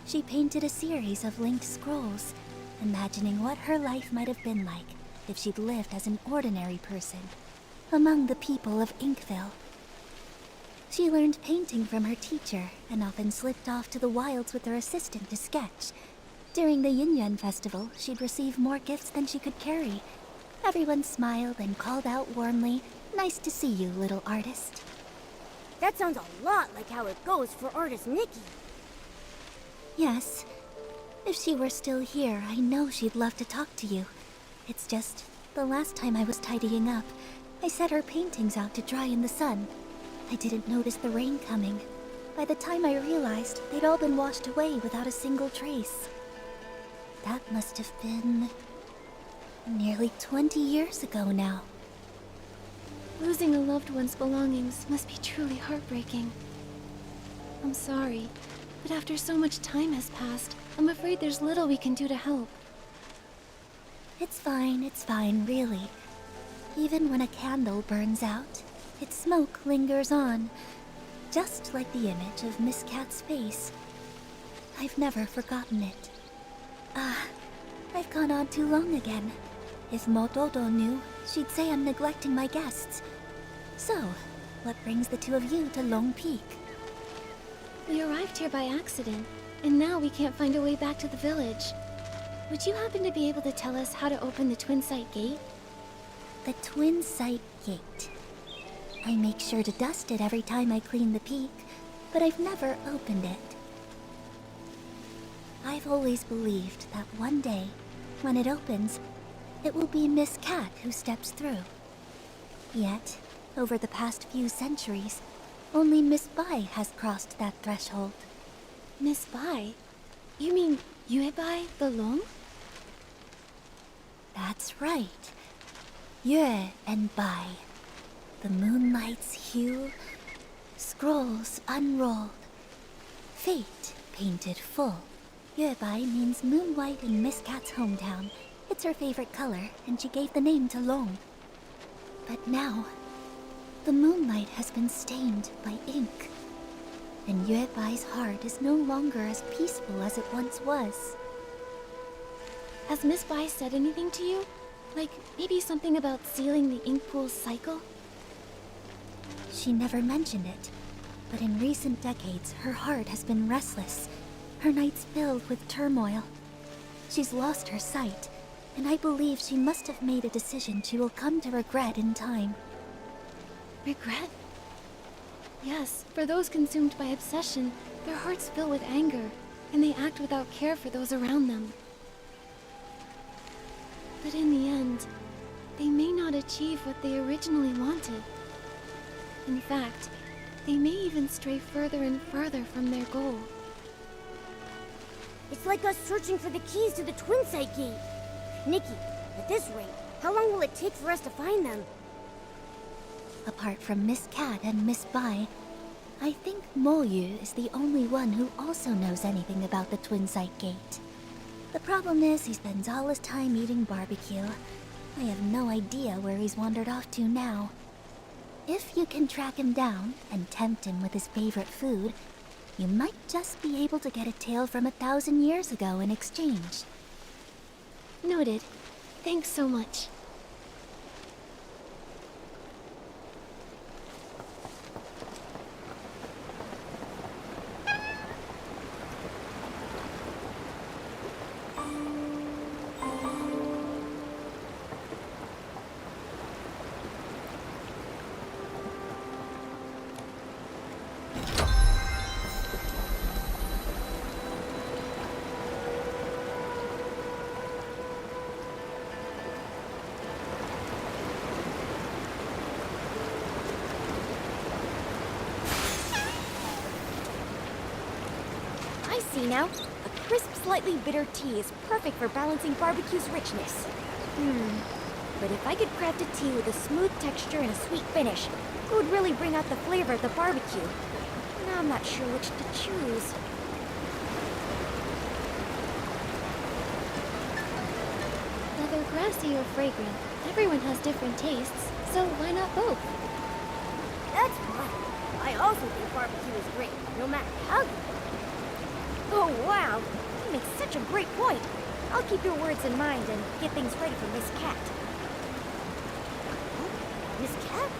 she painted a series of linked scrolls, imagining what her life might have been like if she'd lived as an ordinary person among the people of Inkville. She learned painting from her teacher and often slipped off to the wilds with her assistant to sketch. During the Yin festival, she'd receive more gifts than she could carry. Everyone smiled and called out warmly, "Nice to see you, little artist." That sounds a lot like how it goes for artist Nikki. Yes. If she were still here, I know she'd love to talk to you. It's just, the last time I was tidying up, I set her paintings out to dry in the sun. I didn't notice the rain coming. By the time I realized, they'd all been washed away without a single trace. That must have been nearly 20 years ago now. Losing a loved one's belongings must be truly heartbreaking. I'm sorry, but after so much time has passed, I'm afraid there's little we can do to help. It's fine, really. Even when a candle burns out, its smoke lingers on, just like the image of Miss Cat's face. I've never forgotten it. I've gone on too long again. If Mototo knew, she'd say I'm neglecting my guests. So, what brings the two of you to Long Peak? We arrived here by accident, and now we can't find a way back to the village. Would you happen to be able to tell us how to open the Twin Sight Gate? The Twin Sight Gate. I make sure to dust it every time I clean the peak, but I've never opened it. I've always believed that one day, when it opens, it will be Miss Cat who steps through. Yet, over the past few centuries, only Miss Bai has crossed that threshold. Miss Bai? You mean Yue Bai the Long? That's right. Yue and Bai. The moonlight's hue, scrolls unrolled, fate painted full. Yue Bai means moon white in Miss Cat's hometown. It's her favorite color, and she gave the name to Long. But now, the moonlight has been stained by ink, and Yue Bai's heart is no longer as peaceful as it once was. Has Miss Bai said anything to you? Like, maybe something about sealing the ink pool's cycle? She never mentioned it, but in recent decades, her heart has been restless, her nights filled with turmoil. She's lost her sight, and I believe she must have made a decision she will come to regret in time. Regret? Yes, for those consumed by obsession, their hearts fill with anger, and they act without care for those around them. But in the end, they may not achieve what they originally wanted. In fact, they may even stray further and further from their goal. It's like us searching for the keys to the Twin Sight Gate. Nikki, at this rate, How long will it take for us to find them? Apart from Miss Cat and Miss Bai, I think Moyu is the only one who also knows anything about the Twin Site Gate. The problem is he spends all his time eating barbecue. I have no idea where he's wandered off to now. If you can track him down and tempt him with his favorite food, you might just be able to get a tale from 1,000 years ago in exchange. Noted. Thanks so much. I see now. A crisp, slightly bitter tea is perfect for balancing barbecue's richness. But if I could craft a tea with a smooth texture and a sweet finish, it would really bring out the flavor of the barbecue. Now I'm not sure which to choose. Whether grassy or fragrant, everyone has different tastes, so why not both? That's right. I also think barbecue is great, no matter how you cook it. Oh, wow. You make such a great point. I'll keep your words in mind and get things ready for Miss Cat. Huh? Miss Cat?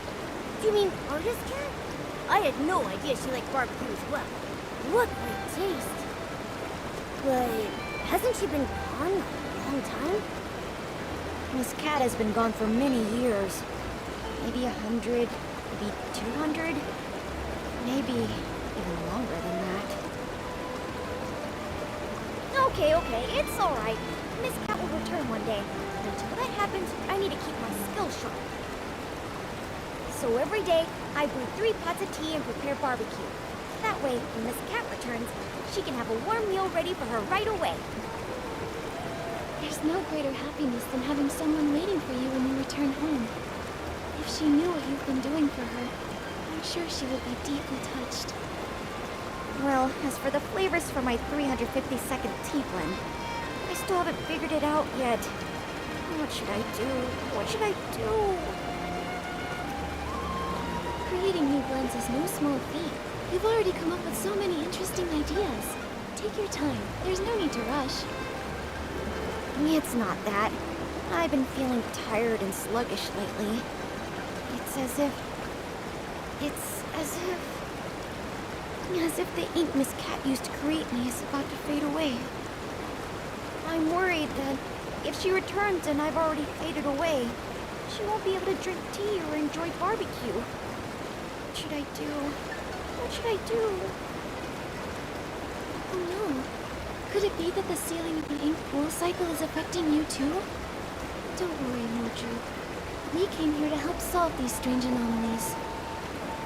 Do you mean Artist Cat? I had no idea she liked barbecue as well. What great taste. But hasn't she been gone a long time? Miss Cat has been gone for many years. Maybe 100, maybe 200, maybe even longer than that. Okay, it's all right. Miss Cat will return one day. And until that happens, I need to keep my skills sharp. So every day, I brew 3 pots of tea and prepare barbecue. That way, when Miss Cat returns, she can have a warm meal ready for her right away. There's no greater happiness than having someone waiting for you when you return home. If she knew what you've been doing for her, I'm sure she would be deeply touched. Well, as for the flavors for my 352nd tea blend, I still haven't figured it out yet. What should I do? What should I do? Creating new blends is no small feat. You've already come up with so many interesting ideas. Take your time. There's no need to rush. It's not that. I've been feeling tired and sluggish lately. It's as if the ink Miss Cat used to create me is about to fade away. I'm worried that if she returns and I've already faded away, she won't be able to drink tea or enjoy barbecue. What should I do? What should I do? Oh no. Could it be that the sealing of the ink pool cycle is affecting you too? Don't worry, Moju. We came here to help solve these strange anomalies.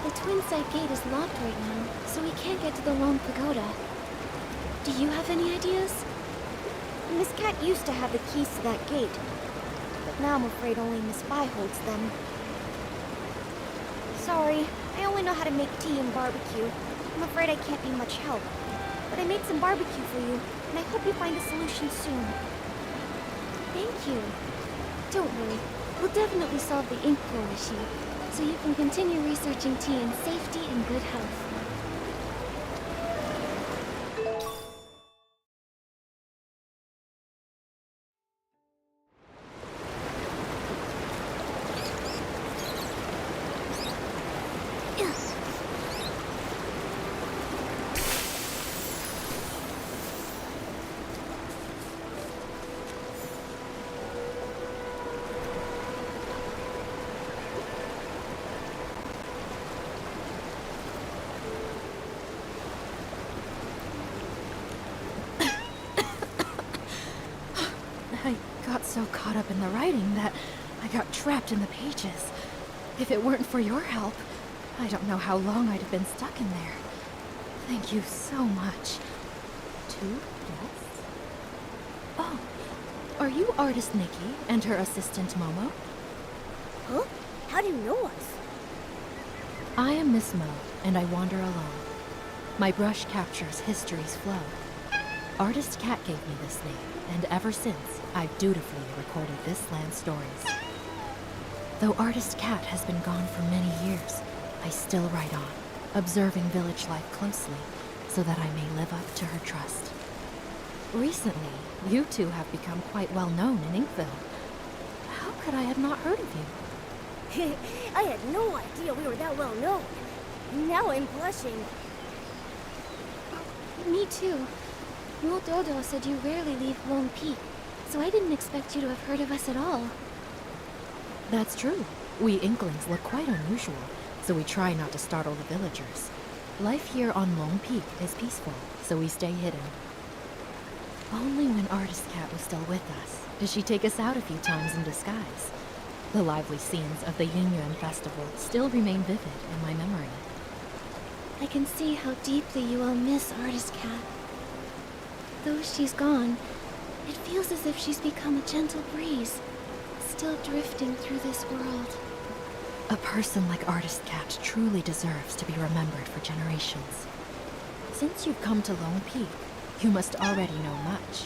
The Twin Site Gate is locked right now, so we can't get to the Lone Pagoda. Do you have any ideas? Miss Cat used to have the keys to that gate, but now I'm afraid only Miss Bai holds them. Sorry, I only know how to make tea and barbecue. I'm afraid I can't be much help. But I made some barbecue for you, and I hope you find a solution soon. Thank you. Don't worry, we'll definitely solve the ink pool issue, so you can continue researching tea in safety and good health. I got so caught up in the writing that I got trapped in the pages. If it weren't for your help, I don't know how long I'd have been stuck in there. Thank you so much. 2 deaths? Are you artist Nikki and her assistant Momo? Huh? How do you know us? I am Miss Mo, and I wander alone. My brush captures history's flow. Artist Cat gave me this name, and ever since, I've dutifully recorded this land's stories. Though Artist Cat has been gone for many years, I still write on, observing village life closely, so that I may live up to her trust. Recently, you two have become quite well known in Inkville. How could I have not heard of you? I had no idea we were that well known. Now I'm blushing. Me too. Mo Dodo said you rarely leave Lone Peak, so I didn't expect you to have heard of us at all. That's true. We Inklings look quite unusual, so we try not to startle the villagers. Life here on Lone Peak is peaceful, so we stay hidden. Only when Artist Cat was still with us did she take us out a few times in disguise. The lively scenes of the Yunyuan festival still remain vivid in my memory. I can see how deeply you all miss Artist Cat. Though she's gone, it feels as if she's become a gentle breeze, still drifting through this world. A person like Artist Cat truly deserves to be remembered for generations. Since you've come to Lone Peak, you must already know much.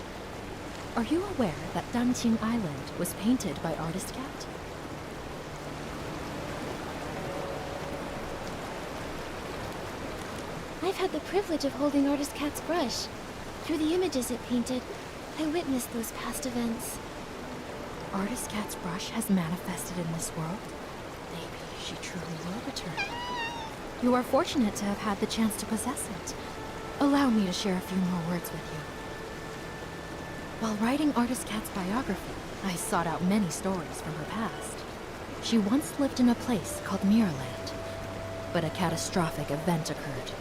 Are you aware that Danqing Island was painted by Artist Cat? I've had the privilege of holding Artist Cat's brush. Through the images it painted, I witnessed those past events. Artist Cat's brush has manifested in this world. Maybe she truly will return. You are fortunate to have had the chance to possess it. Allow me to share a few more words with you. While writing Artist Cat's biography, I sought out many stories from her past. She once lived in a place called Mirrorland, but a catastrophic event occurred.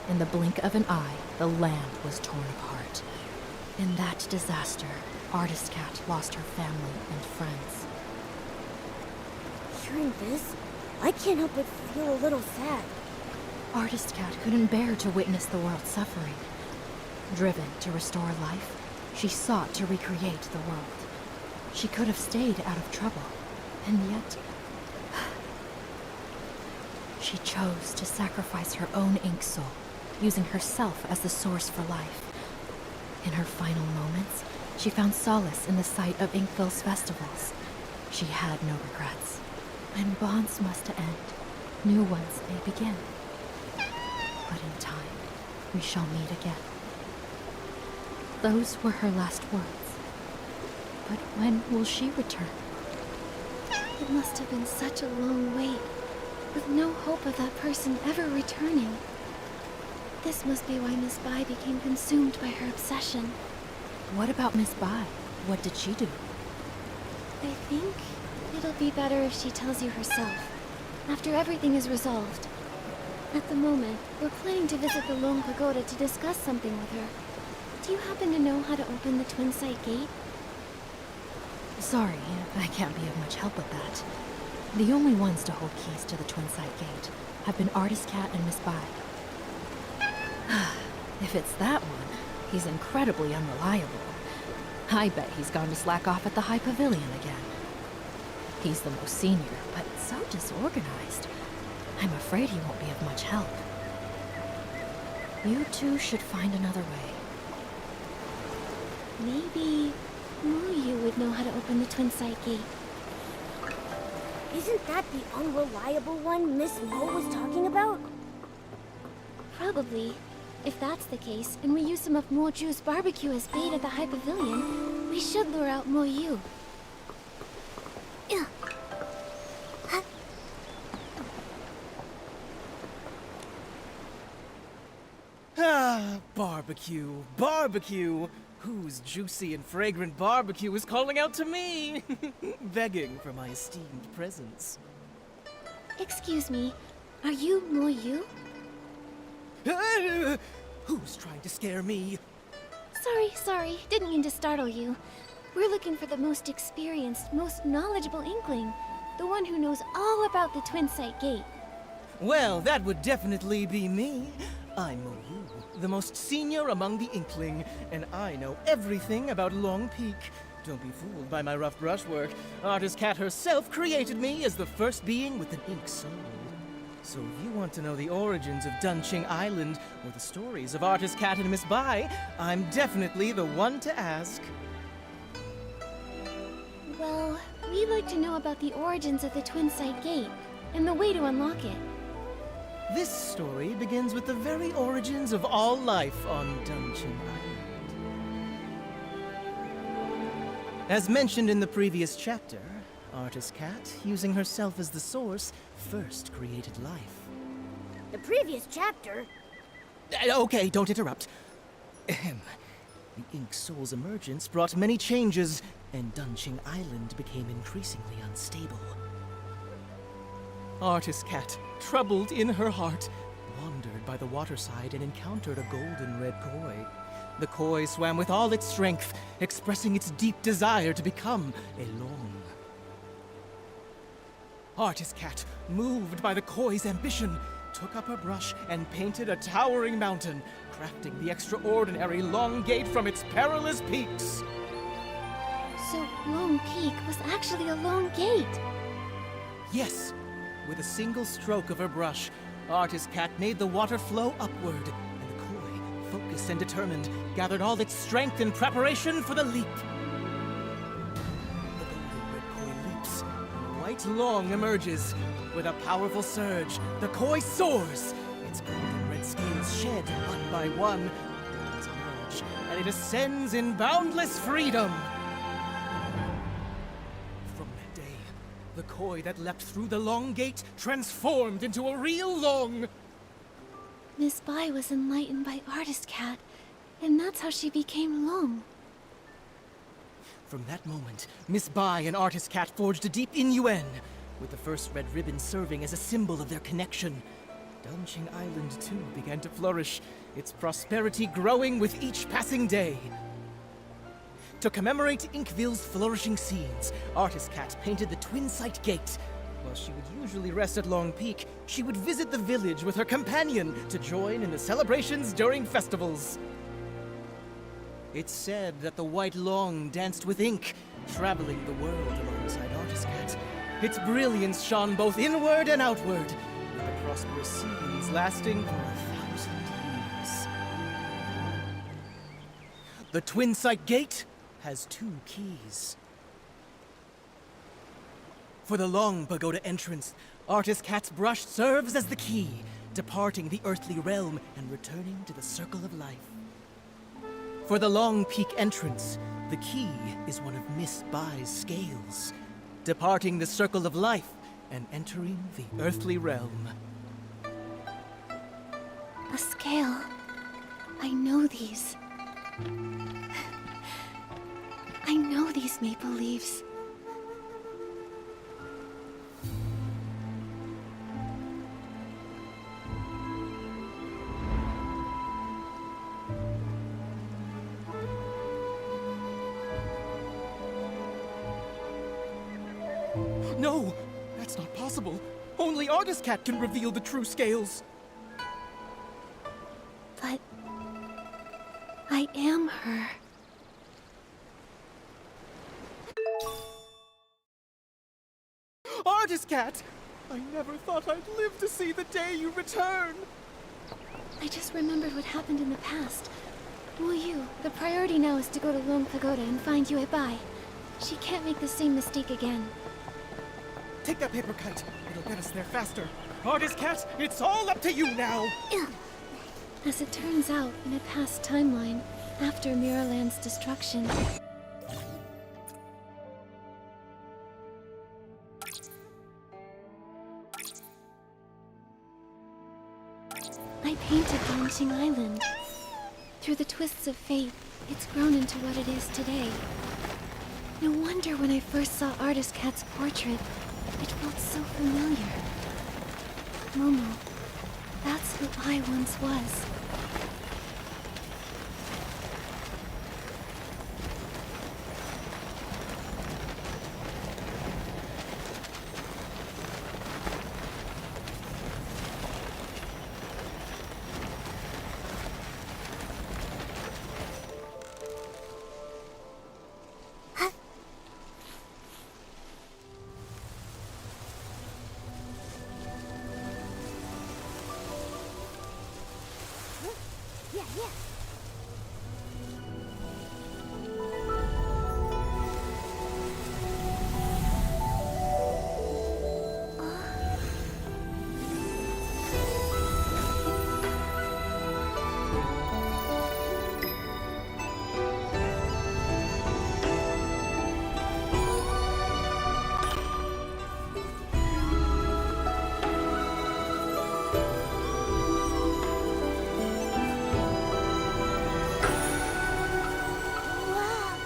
In the blink of an eye, the land was torn apart. In that disaster, Artist Cat lost her family and friends. Hearing this, I can't help but feel a little sad. Artist Cat couldn't bear to witness the world suffering. Driven to restore life, she sought to recreate the world. She could have stayed out of trouble, and yet she chose to sacrifice her own ink soul, using herself as the source for life. In her final moments, she found solace in the sight of Inkville's festivals. She had no regrets. When bonds must end, new ones may begin. But in time, we shall meet again. Those were her last words. But when will she return? It must have been such a long wait, with no hope of that person ever returning. This must be why Miss Bai became consumed by her obsession. What about Miss Bai? What did she do? I think it'll be better if she tells you herself, after everything is resolved. At the moment, we're planning to visit the Lone Pagoda to discuss something with her. Do you happen to know how to open the Twin Sight Gate? Sorry, I can't be of much help with that. The only ones to hold keys to the Twin Sight Gate have been Artist Cat and Miss Bai. If it's that one, he's incredibly unreliable. I bet he's gone to slack off at the High Pavilion again. He's the most senior, but so disorganized. I'm afraid he won't be of much help. You two should find another way. Maybe Muyu would know how to open the Twin Sight Gate. Isn't that the unreliable one Miss Mo was talking about? Probably. If that's the case, and we use some of Mo Ju's barbecue as bait at the High Pavilion, we should lure out Mo Yu. Ah, barbecue, barbecue! Whose juicy and fragrant barbecue is calling out to me? Begging for my esteemed presence. Excuse me, are you Mo Yu? Ah, who's trying to scare me? Sorry, didn't mean to startle you. We're looking for the most experienced, most knowledgeable Inkling. The one who knows all about the Twin Sight Gate. Well, that would definitely be me. I'm Moyu, the most senior among the Inkling, and I know everything about Long Peak. Don't be fooled by my rough brushwork. Artist Cat herself created me as the first being with an ink soul. So if you want to know the origins of Danqing Island or the stories of Artist Cat and Miss Bai, I'm definitely the one to ask. Well, we'd like to know about the origins of the Twin Site Gate and the way to unlock it. This story begins with the very origins of all life on Danqing Island. As mentioned in the previous chapter, Artist Cat, using herself as the source, first created life. The previous chapter? Okay, don't interrupt. Ahem. The Ink Soul's emergence brought many changes, and Danqing Island became increasingly unstable. Artist Cat, troubled in her heart, wandered by the waterside and encountered a golden red koi. The koi swam with all its strength, expressing its deep desire to become a long. Artist Cat, moved by the koi's ambition, took up her brush and painted a towering mountain, crafting the extraordinary Long Gate from its perilous peaks. So Long Peak was actually a long gate. Yes, with a single stroke of her brush, Artist Cat made the water flow upward, and the koi, focused and determined, gathered all its strength in preparation for the leap. The golden red koi leaps, and White Long emerges. With a powerful surge, the koi soars. Its golden red scales shed one by one. It emerge, and it ascends in boundless freedom. From that day, the koi that leapt through the Long Gate transformed into a real Long. Miss Bai was enlightened by Artist Cat, and that's how she became Long. From that moment, Miss Bai and Artist Cat forged a deep innuendo, with the first red ribbon serving as a symbol of their connection. Danqing Island, too, began to flourish, its prosperity growing with each passing day. To commemorate Inkville's flourishing scenes, Artist Cat painted the Twin Site Gate. While she would usually rest at Long Peak, she would visit the village with her companion to join in the celebrations during festivals. It's said that the White Long danced with ink, traveling the world alongside Artist Cat. Its brilliance shone both inward and outward, with the prosperous scenes lasting for 1,000 years. The Twin Site Gate has 2 keys. For the Long Pagoda entrance, Artist Cat's brush serves as the key, departing the earthly realm and returning to the circle of life. For the Long Peak entrance, the key is one of Miss Bai's scales, departing the circle of life and entering the earthly realm. A scale. I know these. I know these maple leaves. No! That's not possible! Only Artist Cat can reveal the true scales! But I am her. Artist Cat! I never thought I'd live to see the day you return! I just remembered what happened in the past. Wu Yu, the priority now is to go to Lone Pagoda and find Yue Bai. She can't make the same mistake again. Take that paper cut. It'll get us there faster. Artist Cat, it's all up to you now! As it turns out, in a past timeline, after Mirrorland's destruction, I painted Danqing Island. Through the twists of fate, it's grown into what it is today. No wonder when I first saw Artist Cat's portrait, it felt so familiar. Momo, that's who I once was. Yeah. Wow.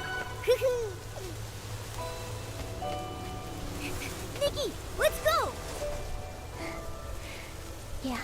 Nikki, let's go! Yeah.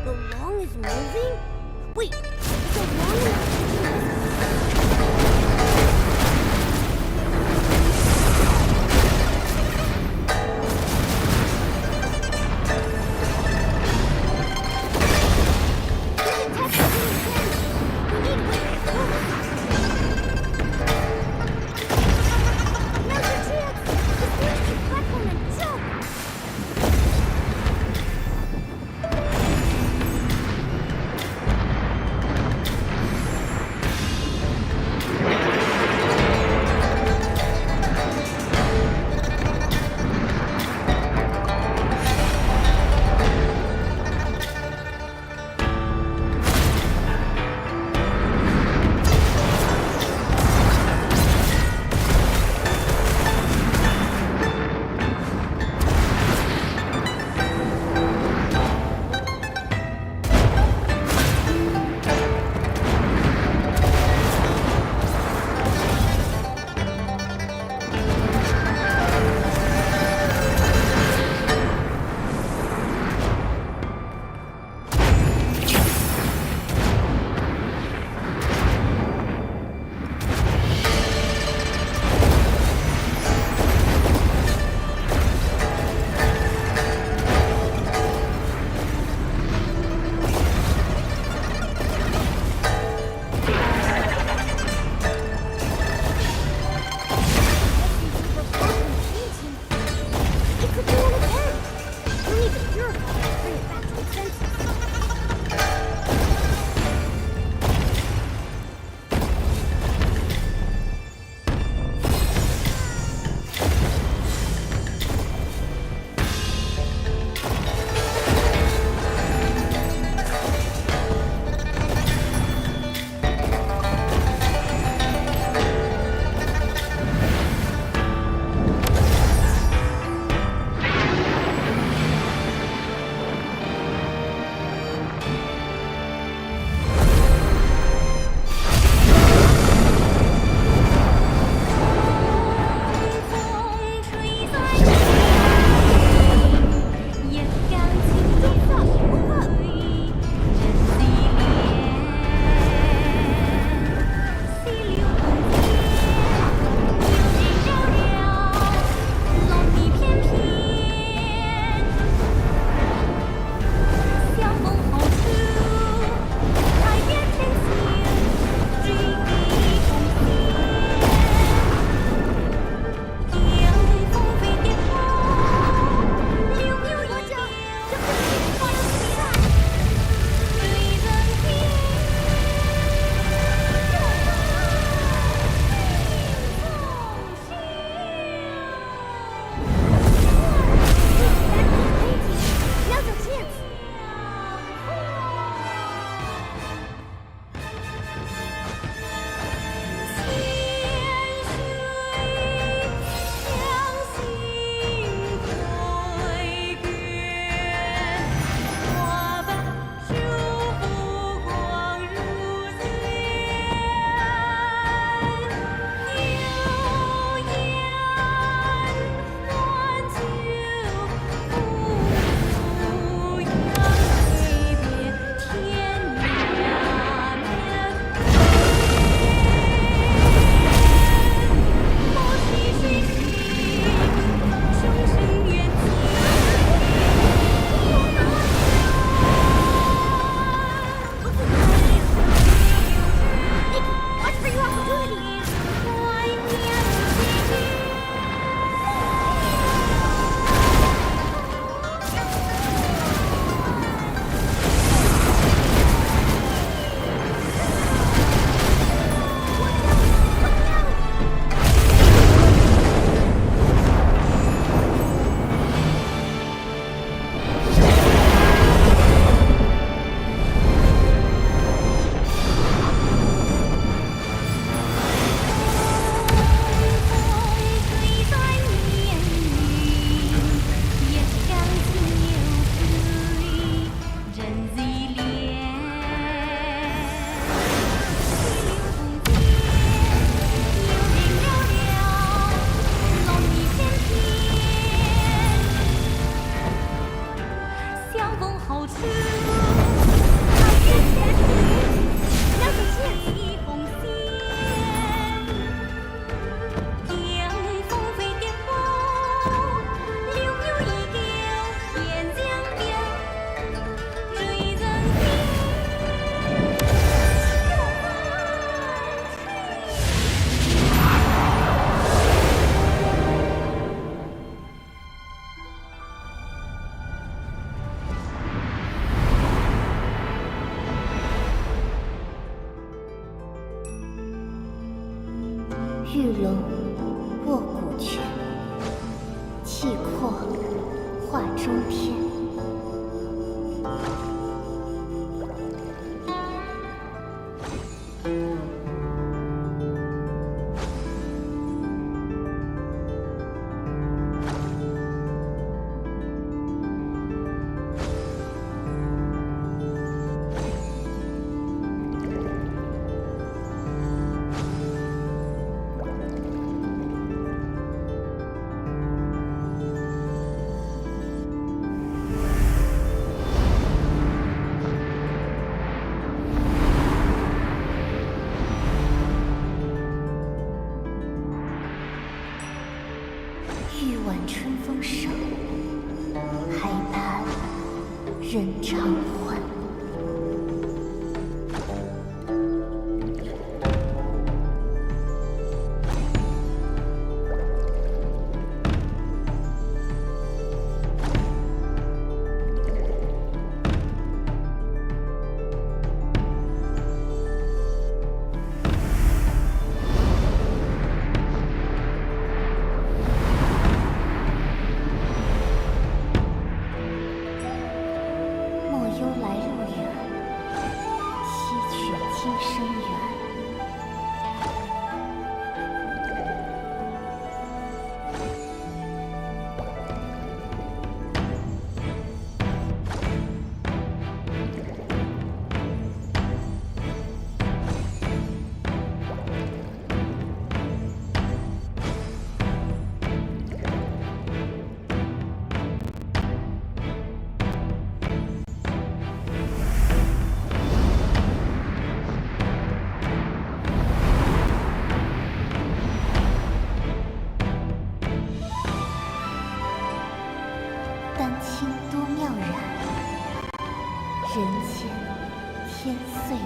The long is moving? Wait, is the long enough? 玉龙卧骨拳，气阔画中天。欲挽春风手，还盼人偿还。丹青多妙然，人间天岁眠。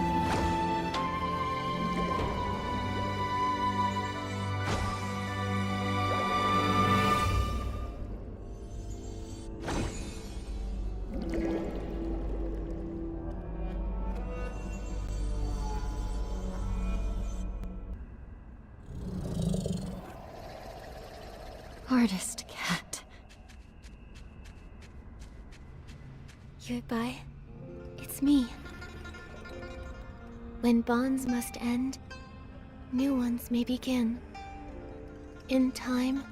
Artist cat. Goodbye. It's me. When bonds must end, new ones may begin. In time,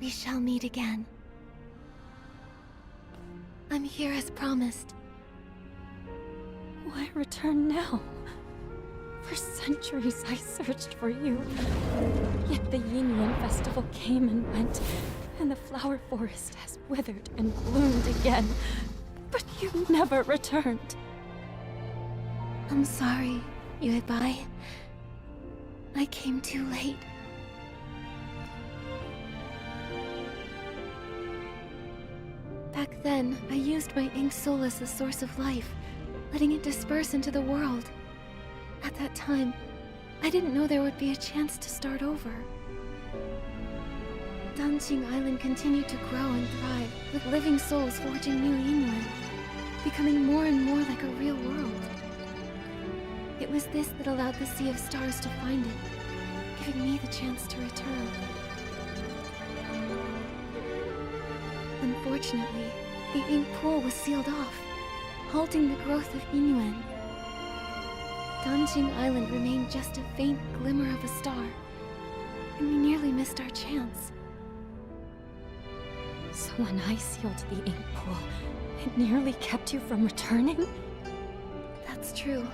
we shall meet again. I'm here as promised. Why return now? For centuries I searched for you. Yet the Yuan festival came and went, and the flower forest has withered and bloomed again. But you never returned. I'm sorry, Yuebai. I came too late. Back then, I used my ink soul as the source of life, letting it disperse into the world. At that time, I didn't know there would be a chance to start over. Danqing Island continued to grow and thrive, with living souls forging new Yingyuan, becoming more and more like a real world. It was this that allowed the Sea of Stars to find it, giving me the chance to return. Unfortunately, the ink pool was sealed off, halting the growth of Yingyuan. Danqing Island remained just a faint glimmer of a star, and we nearly missed our chance. So when I sealed the ink pool, it nearly kept you from returning? That's true.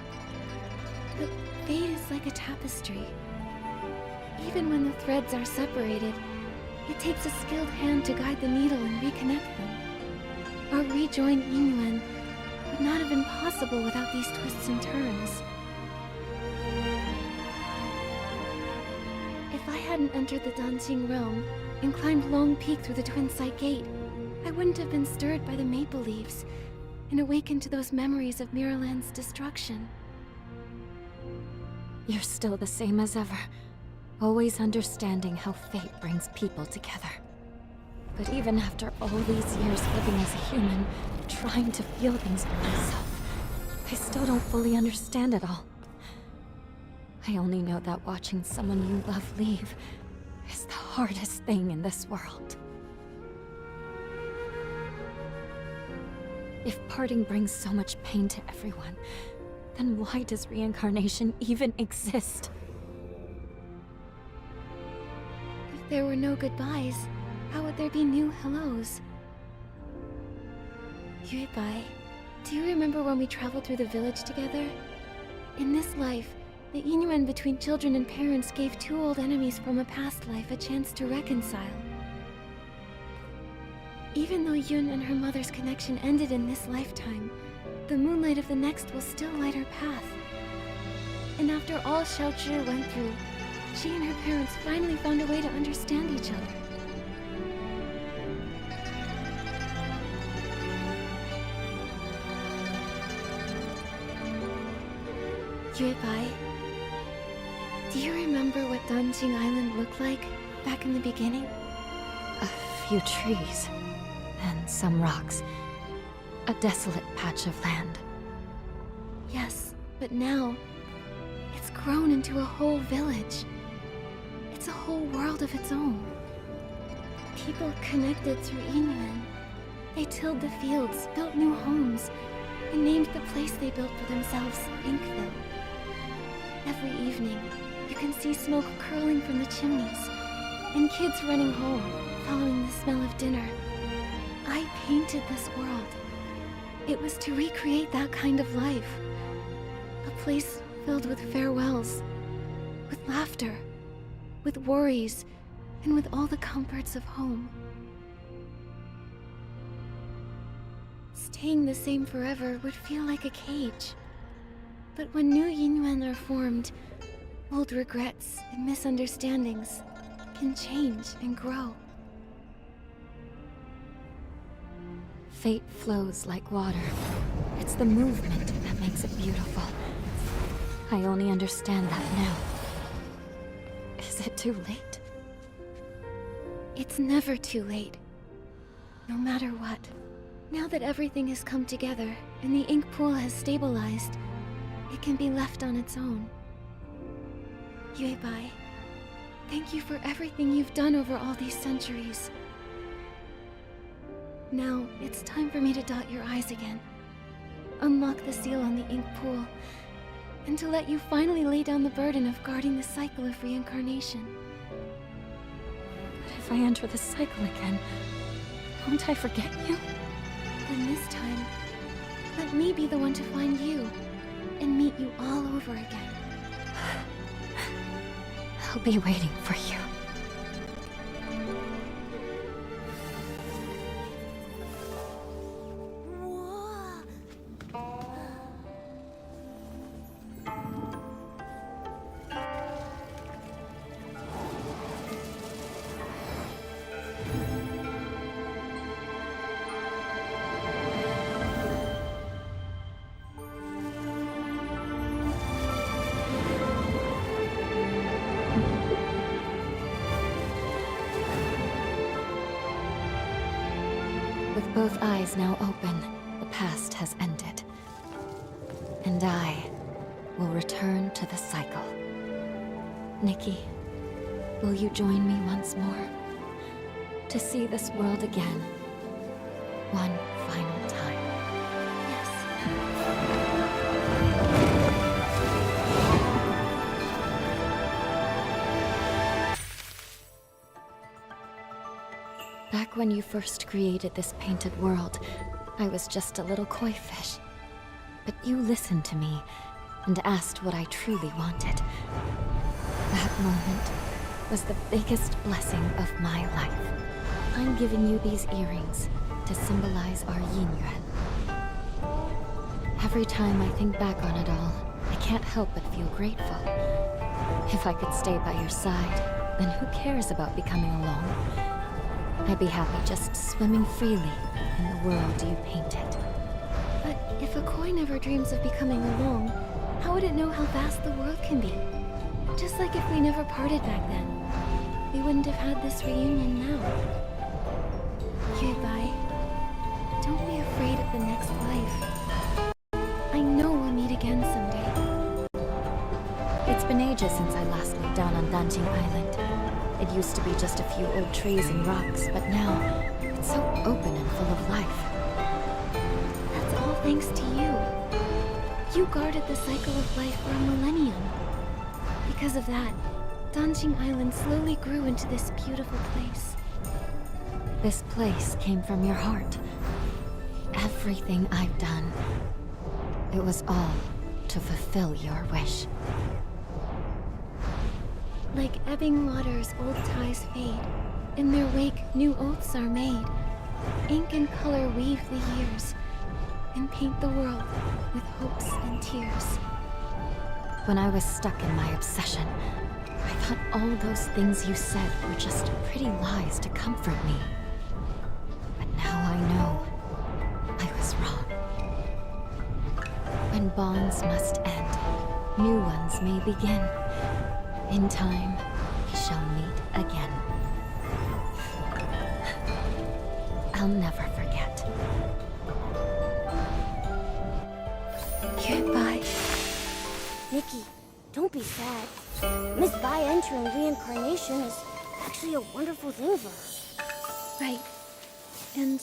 But fate is like a tapestry. Even when the threads are separated, it takes a skilled hand to guide the needle and reconnect them. Our rejoined Yingyuan would not have been possible without these twists and turns. If I hadn't entered the Danqing realm and climbed Long Peak through the Twin Sight Gate, I wouldn't have been stirred by the maple leaves and awakened to those memories of Miraland's destruction. You're still the same as ever, always understanding how fate brings people together. But even after all these years living as a human, trying to feel things for myself, I still don't fully understand it all. I only know that watching someone you love leave is the hardest thing in this world. If parting brings so much pain to everyone, then why does reincarnation even exist? If there were no goodbyes, how would there be new hellos? Yuebai, do you remember when we traveled through the village together? In this life, the inuan between children and parents gave two old enemies from a past life a chance to reconcile. Even though Yun and her mother's connection ended in this lifetime, the moonlight of the next will still light her path. And after all Xiaozhi went through, she and her parents finally found a way to understand each other. Yuebai, do you remember what Danqing Island looked like back in the beginning? A few trees, and some rocks. A desolate patch of land. Yes, but now, it's grown into a whole village. It's a whole world of its own. People connected through Inuan. They tilled the fields, built new homes, and named the place they built for themselves Inkville. Every evening, you can see smoke curling from the chimneys, and kids running home, following the smell of dinner. I painted this world. It was to recreate that kind of life. A place filled with farewells, with laughter, with worries, and with all the comforts of home. Staying the same forever would feel like a cage. But when new Yinyuan are formed, old regrets and misunderstandings can change and grow. Fate flows like water. It's the movement that makes it beautiful. I only understand that now. Is it too late? It's never too late. No matter what. Now that everything has come together and the ink pool has stabilized, it can be left on its own. Yuebai, thank you for everything you've done over all these centuries. Now, it's time for me to dot your I's again. Unlock the seal on the ink pool, and to let you finally lay down the burden of guarding the cycle of reincarnation. But if I enter the cycle again, won't I forget you? Then this time, let me be the one to find you, and meet you all over again. I'll be waiting for you. With both eyes now open, the past has ended. And I will return to the cycle. Nikki, will you join me once more? To see this world again, one final time. Back when you first created this painted world, I was just a little koi fish. But you listened to me and asked what I truly wanted. That moment was the biggest blessing of my life. I'm giving you these earrings to symbolize our yin-yuan. Every time I think back on it all, I can't help but feel grateful. If I could stay by your side, then who cares about becoming alone? I'd be happy just swimming freely in the world you painted. But if a koi never dreams of becoming alone, how would it know how vast the world can be? Just like if we never parted back then, we wouldn't have had this reunion now. Yuebai, don't be afraid of the next life. I know we'll meet again someday. It's been ages since I last looked down on Danqing Island. It used to be just a few old trees and rocks, but now it's so open and full of life. That's all thanks to you. You guarded the cycle of life for a millennium. Because of that, Danqing Island slowly grew into this beautiful place. This place came from your heart. Everything I've done, it was all to fulfill your wish. Like ebbing waters, old ties fade. In their wake, new oaths are made. Ink and color weave the years, and paint the world with hopes and tears. When I was stuck in my obsession, I thought all those things you said were just pretty lies to comfort me. But now I know I was wrong. When bonds must end, new ones may begin. In time, we shall meet again. I'll never forget. Goodbye. Nikki, don't be sad. Miss Bai entering reincarnation is actually a wonderful thing for her. Right. And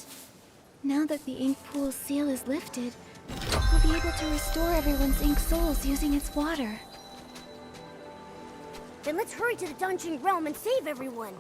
now that the ink pool's seal is lifted, we'll be able to restore everyone's ink souls using its water. Then let's hurry to the Danqing realm and save everyone.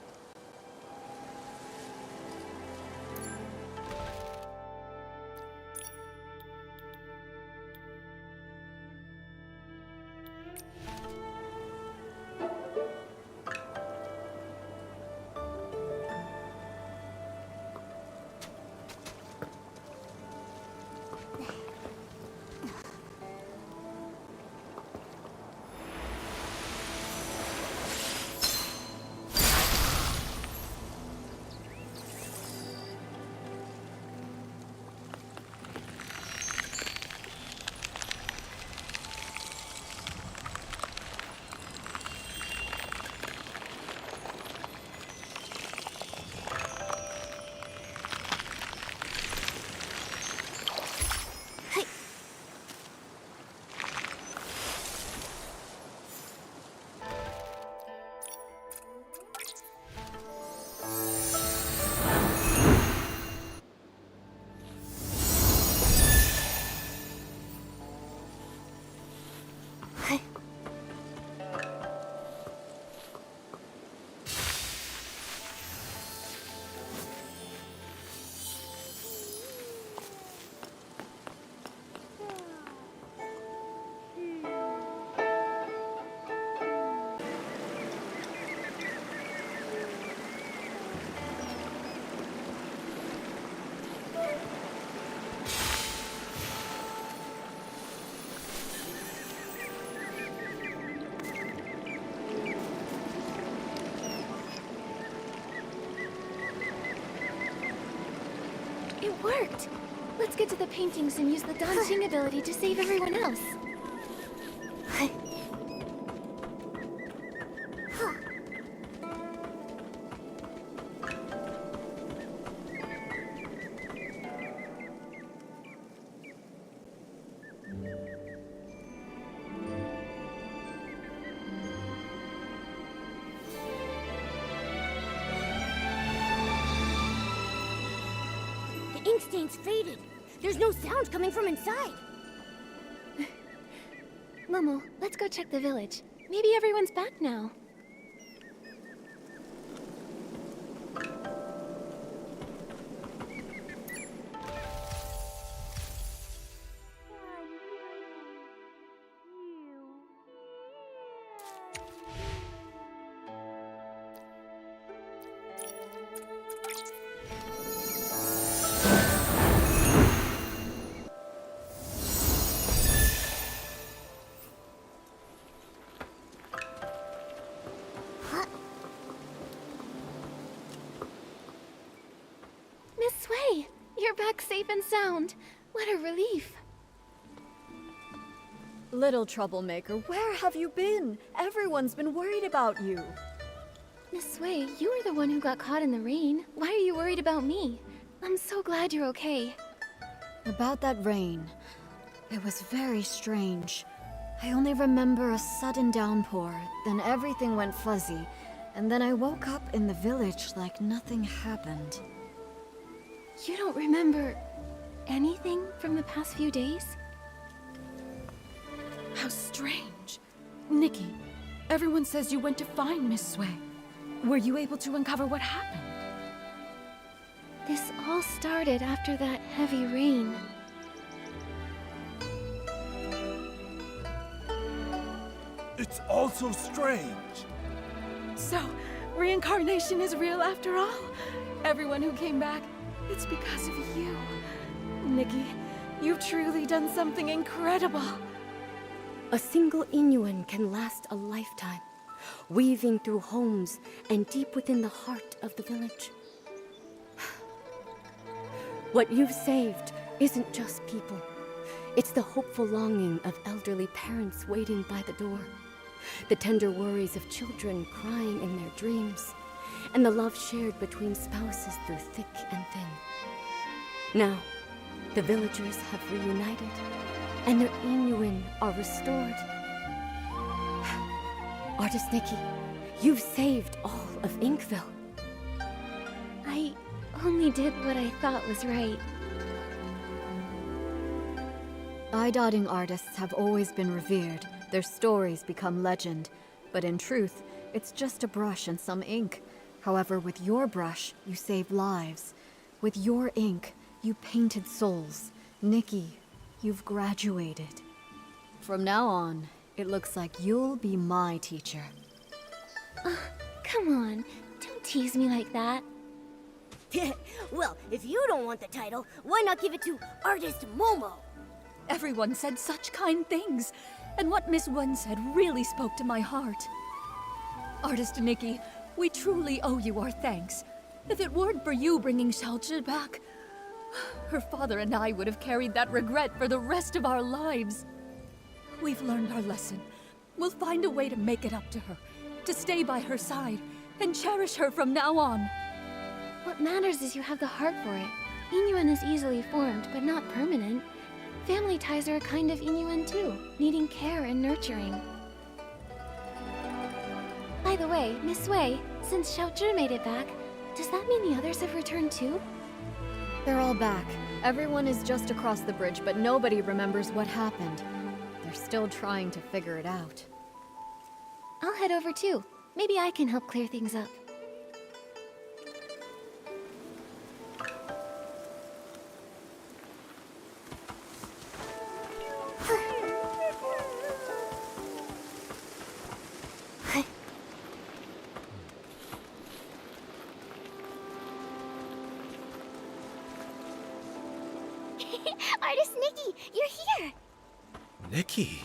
It worked! Let's get to the paintings and use the Danqing ability to save everyone else. The ink stain's faded. There's no sound coming from inside. Momo, let's go check the village. Maybe everyone's back now. Miss Sui, you're back safe and sound. What a relief. Little troublemaker, where have you been? Everyone's been worried about you. Miss Sui, you were the one who got caught in the rain. Why are you worried about me? I'm so glad you're okay. About that rain, it was very strange. I only remember a sudden downpour, then everything went fuzzy, and then I woke up in the village like nothing happened. You don't remember anything from the past few days? How strange. Nikki, everyone says you went to find Miss Sway. Were you able to uncover what happened? This all started after that heavy rain. It's all so strange. So, reincarnation is real after all? Everyone who came back, it's because of you. Nikki, you've truly done something incredible. A single Inuan can last a lifetime, weaving through homes and deep within the heart of the village. What you've saved isn't just people. It's the hopeful longing of elderly parents waiting by the door, the tender worries of children crying in their dreams, and the love shared between spouses through thick and thin. Now, the villagers have reunited, and their Inuan are restored. Artist Nikki, you've saved all of Inkville. I only did what I thought was right. Eye-dotting artists have always been revered, their stories become legend. But in truth, it's just a brush and some ink. However, with your brush, you save lives. With your ink, you painted souls. Nikki, you've graduated. From now on, it looks like you'll be my teacher. Come on, don't tease me like that. Well, if you don't want the title, why not give it to Artist Momo? Everyone said such kind things, and what Miss Wen said really spoke to my heart. Artist Nikki, we truly owe you our thanks. If it weren't for you bringing Xiaozhi back, her father and I would have carried that regret for the rest of our lives. We've learned our lesson. We'll find a way to make it up to her, to stay by her side, and cherish her from now on. What matters is you have the heart for it. Inuan is easily formed, but not permanent. Family ties are a kind of Inuan too, needing care and nurturing. By the way, Miss Wei, since Xiaozhi made it back, does that mean the others have returned too? They're all back. Everyone is just across the bridge, but nobody remembers what happened. They're still trying to figure it out. I'll head over too. Maybe I can help clear things up. Artist Nikki, you're here! Nikki,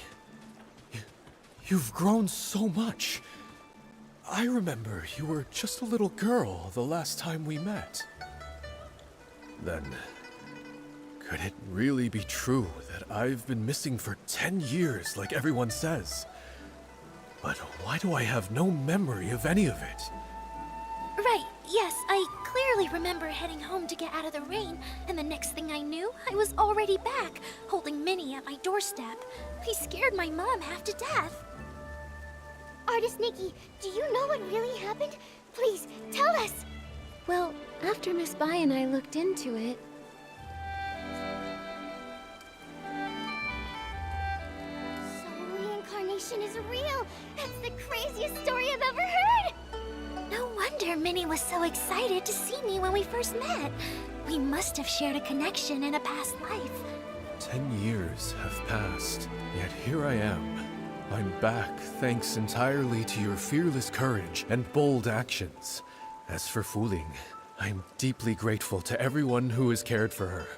you've grown so much. I remember you were just a little girl the last time we met. Then, could it really be true that I've been missing for 10 years like everyone says? But why do I have no memory of any of it? Right, yes, I clearly remember heading home to get out of the rain, and the next thing I knew, I was already back, holding Minnie at my doorstep. I scared my mom half to death. Artist Nikki, do you know what really happened? Please, tell us! Well, after Miss Bai and I looked into it... So reincarnation is real! That's the craziest story I've ever heard! No wonder Minnie was so excited to see me when we first met. We must have shared a connection in a past life. 10 years have passed, yet here I am. I'm back thanks entirely to your fearless courage and bold actions. As for Fu Ling, I'm deeply grateful to everyone who has cared for her.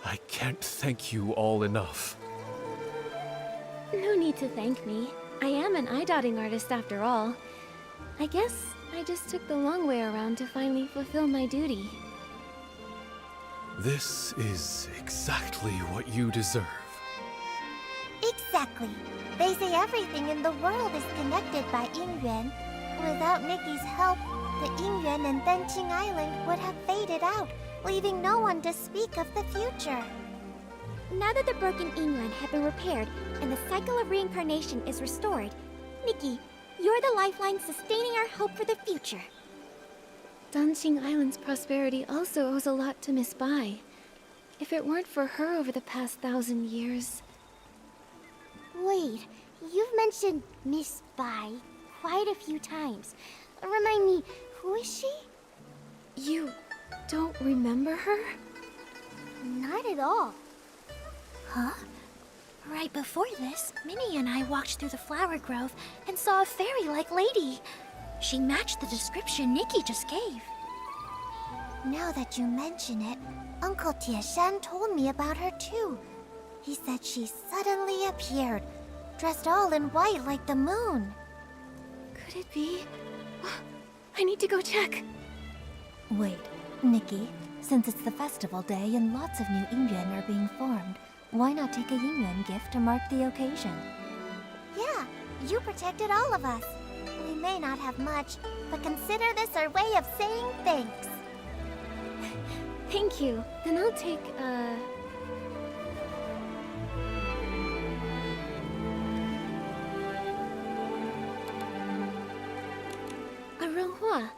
I can't thank you all enough. No need to thank me. I am an eye-dotting artist after all. I guess I just took the long way around to finally fulfill my duty. This is exactly what you deserve. Exactly. They say everything in the world is connected by Yingyuan. Without Nikki's help, the Yingyuan and Danqing Island would have faded out, leaving no one to speak of the future. Now that the broken Inyuan have been repaired and the cycle of reincarnation is restored, Nikki, you're the lifeline sustaining our hope for the future. Danqing Island's prosperity also owes a lot to Miss Bai. If it weren't for her over the past 1,000 years... Wait, you've mentioned Miss Bai quite a few times. Remind me, who is she? You don't remember her? Not at all. Huh? Right before this, Minnie and I walked through the flower grove and saw a fairy-like lady. She matched the description Nikki just gave. Now that you mention it, Uncle Tieshan told me about her too. He said she suddenly appeared, dressed all in white like the moon. Could it be? I need to go check. Wait, Nikki, since it's the festival day and lots of new Inyuan are being formed, why not take a Inyuan gift to mark the occasion? Yeah, you protected all of us. We may not have much, but consider this our way of saying thanks. Thank you. Then I'll take, a Ronghua.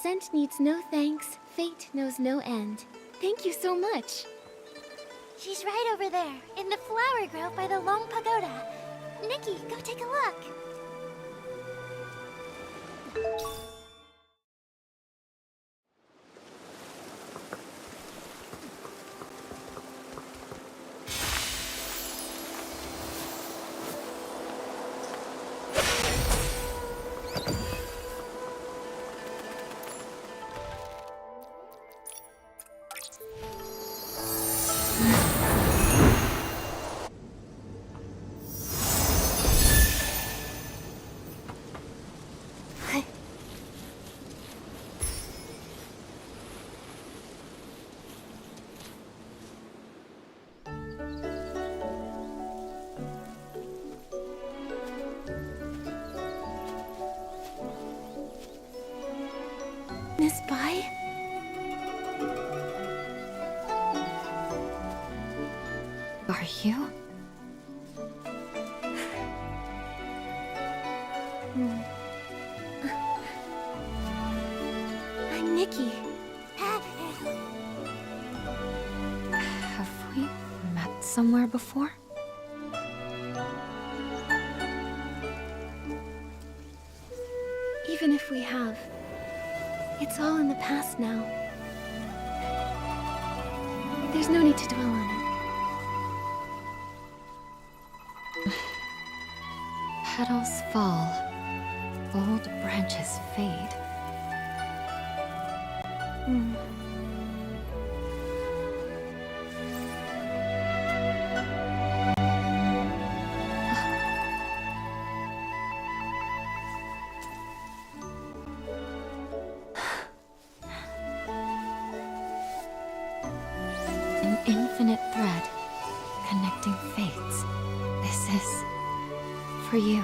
Scent needs no thanks, fate knows no end. Thank you so much. She's right over there, in the flower grove by the Long Pagoda. Nikki, go take a look. Miss Bai? Are you? I'm Nikki. Have we met somewhere before? Even if we have, it's all in the past now. There's no need to dwell on it. Petals fall, old branches fade. An infinite thread connecting fates. This is for you.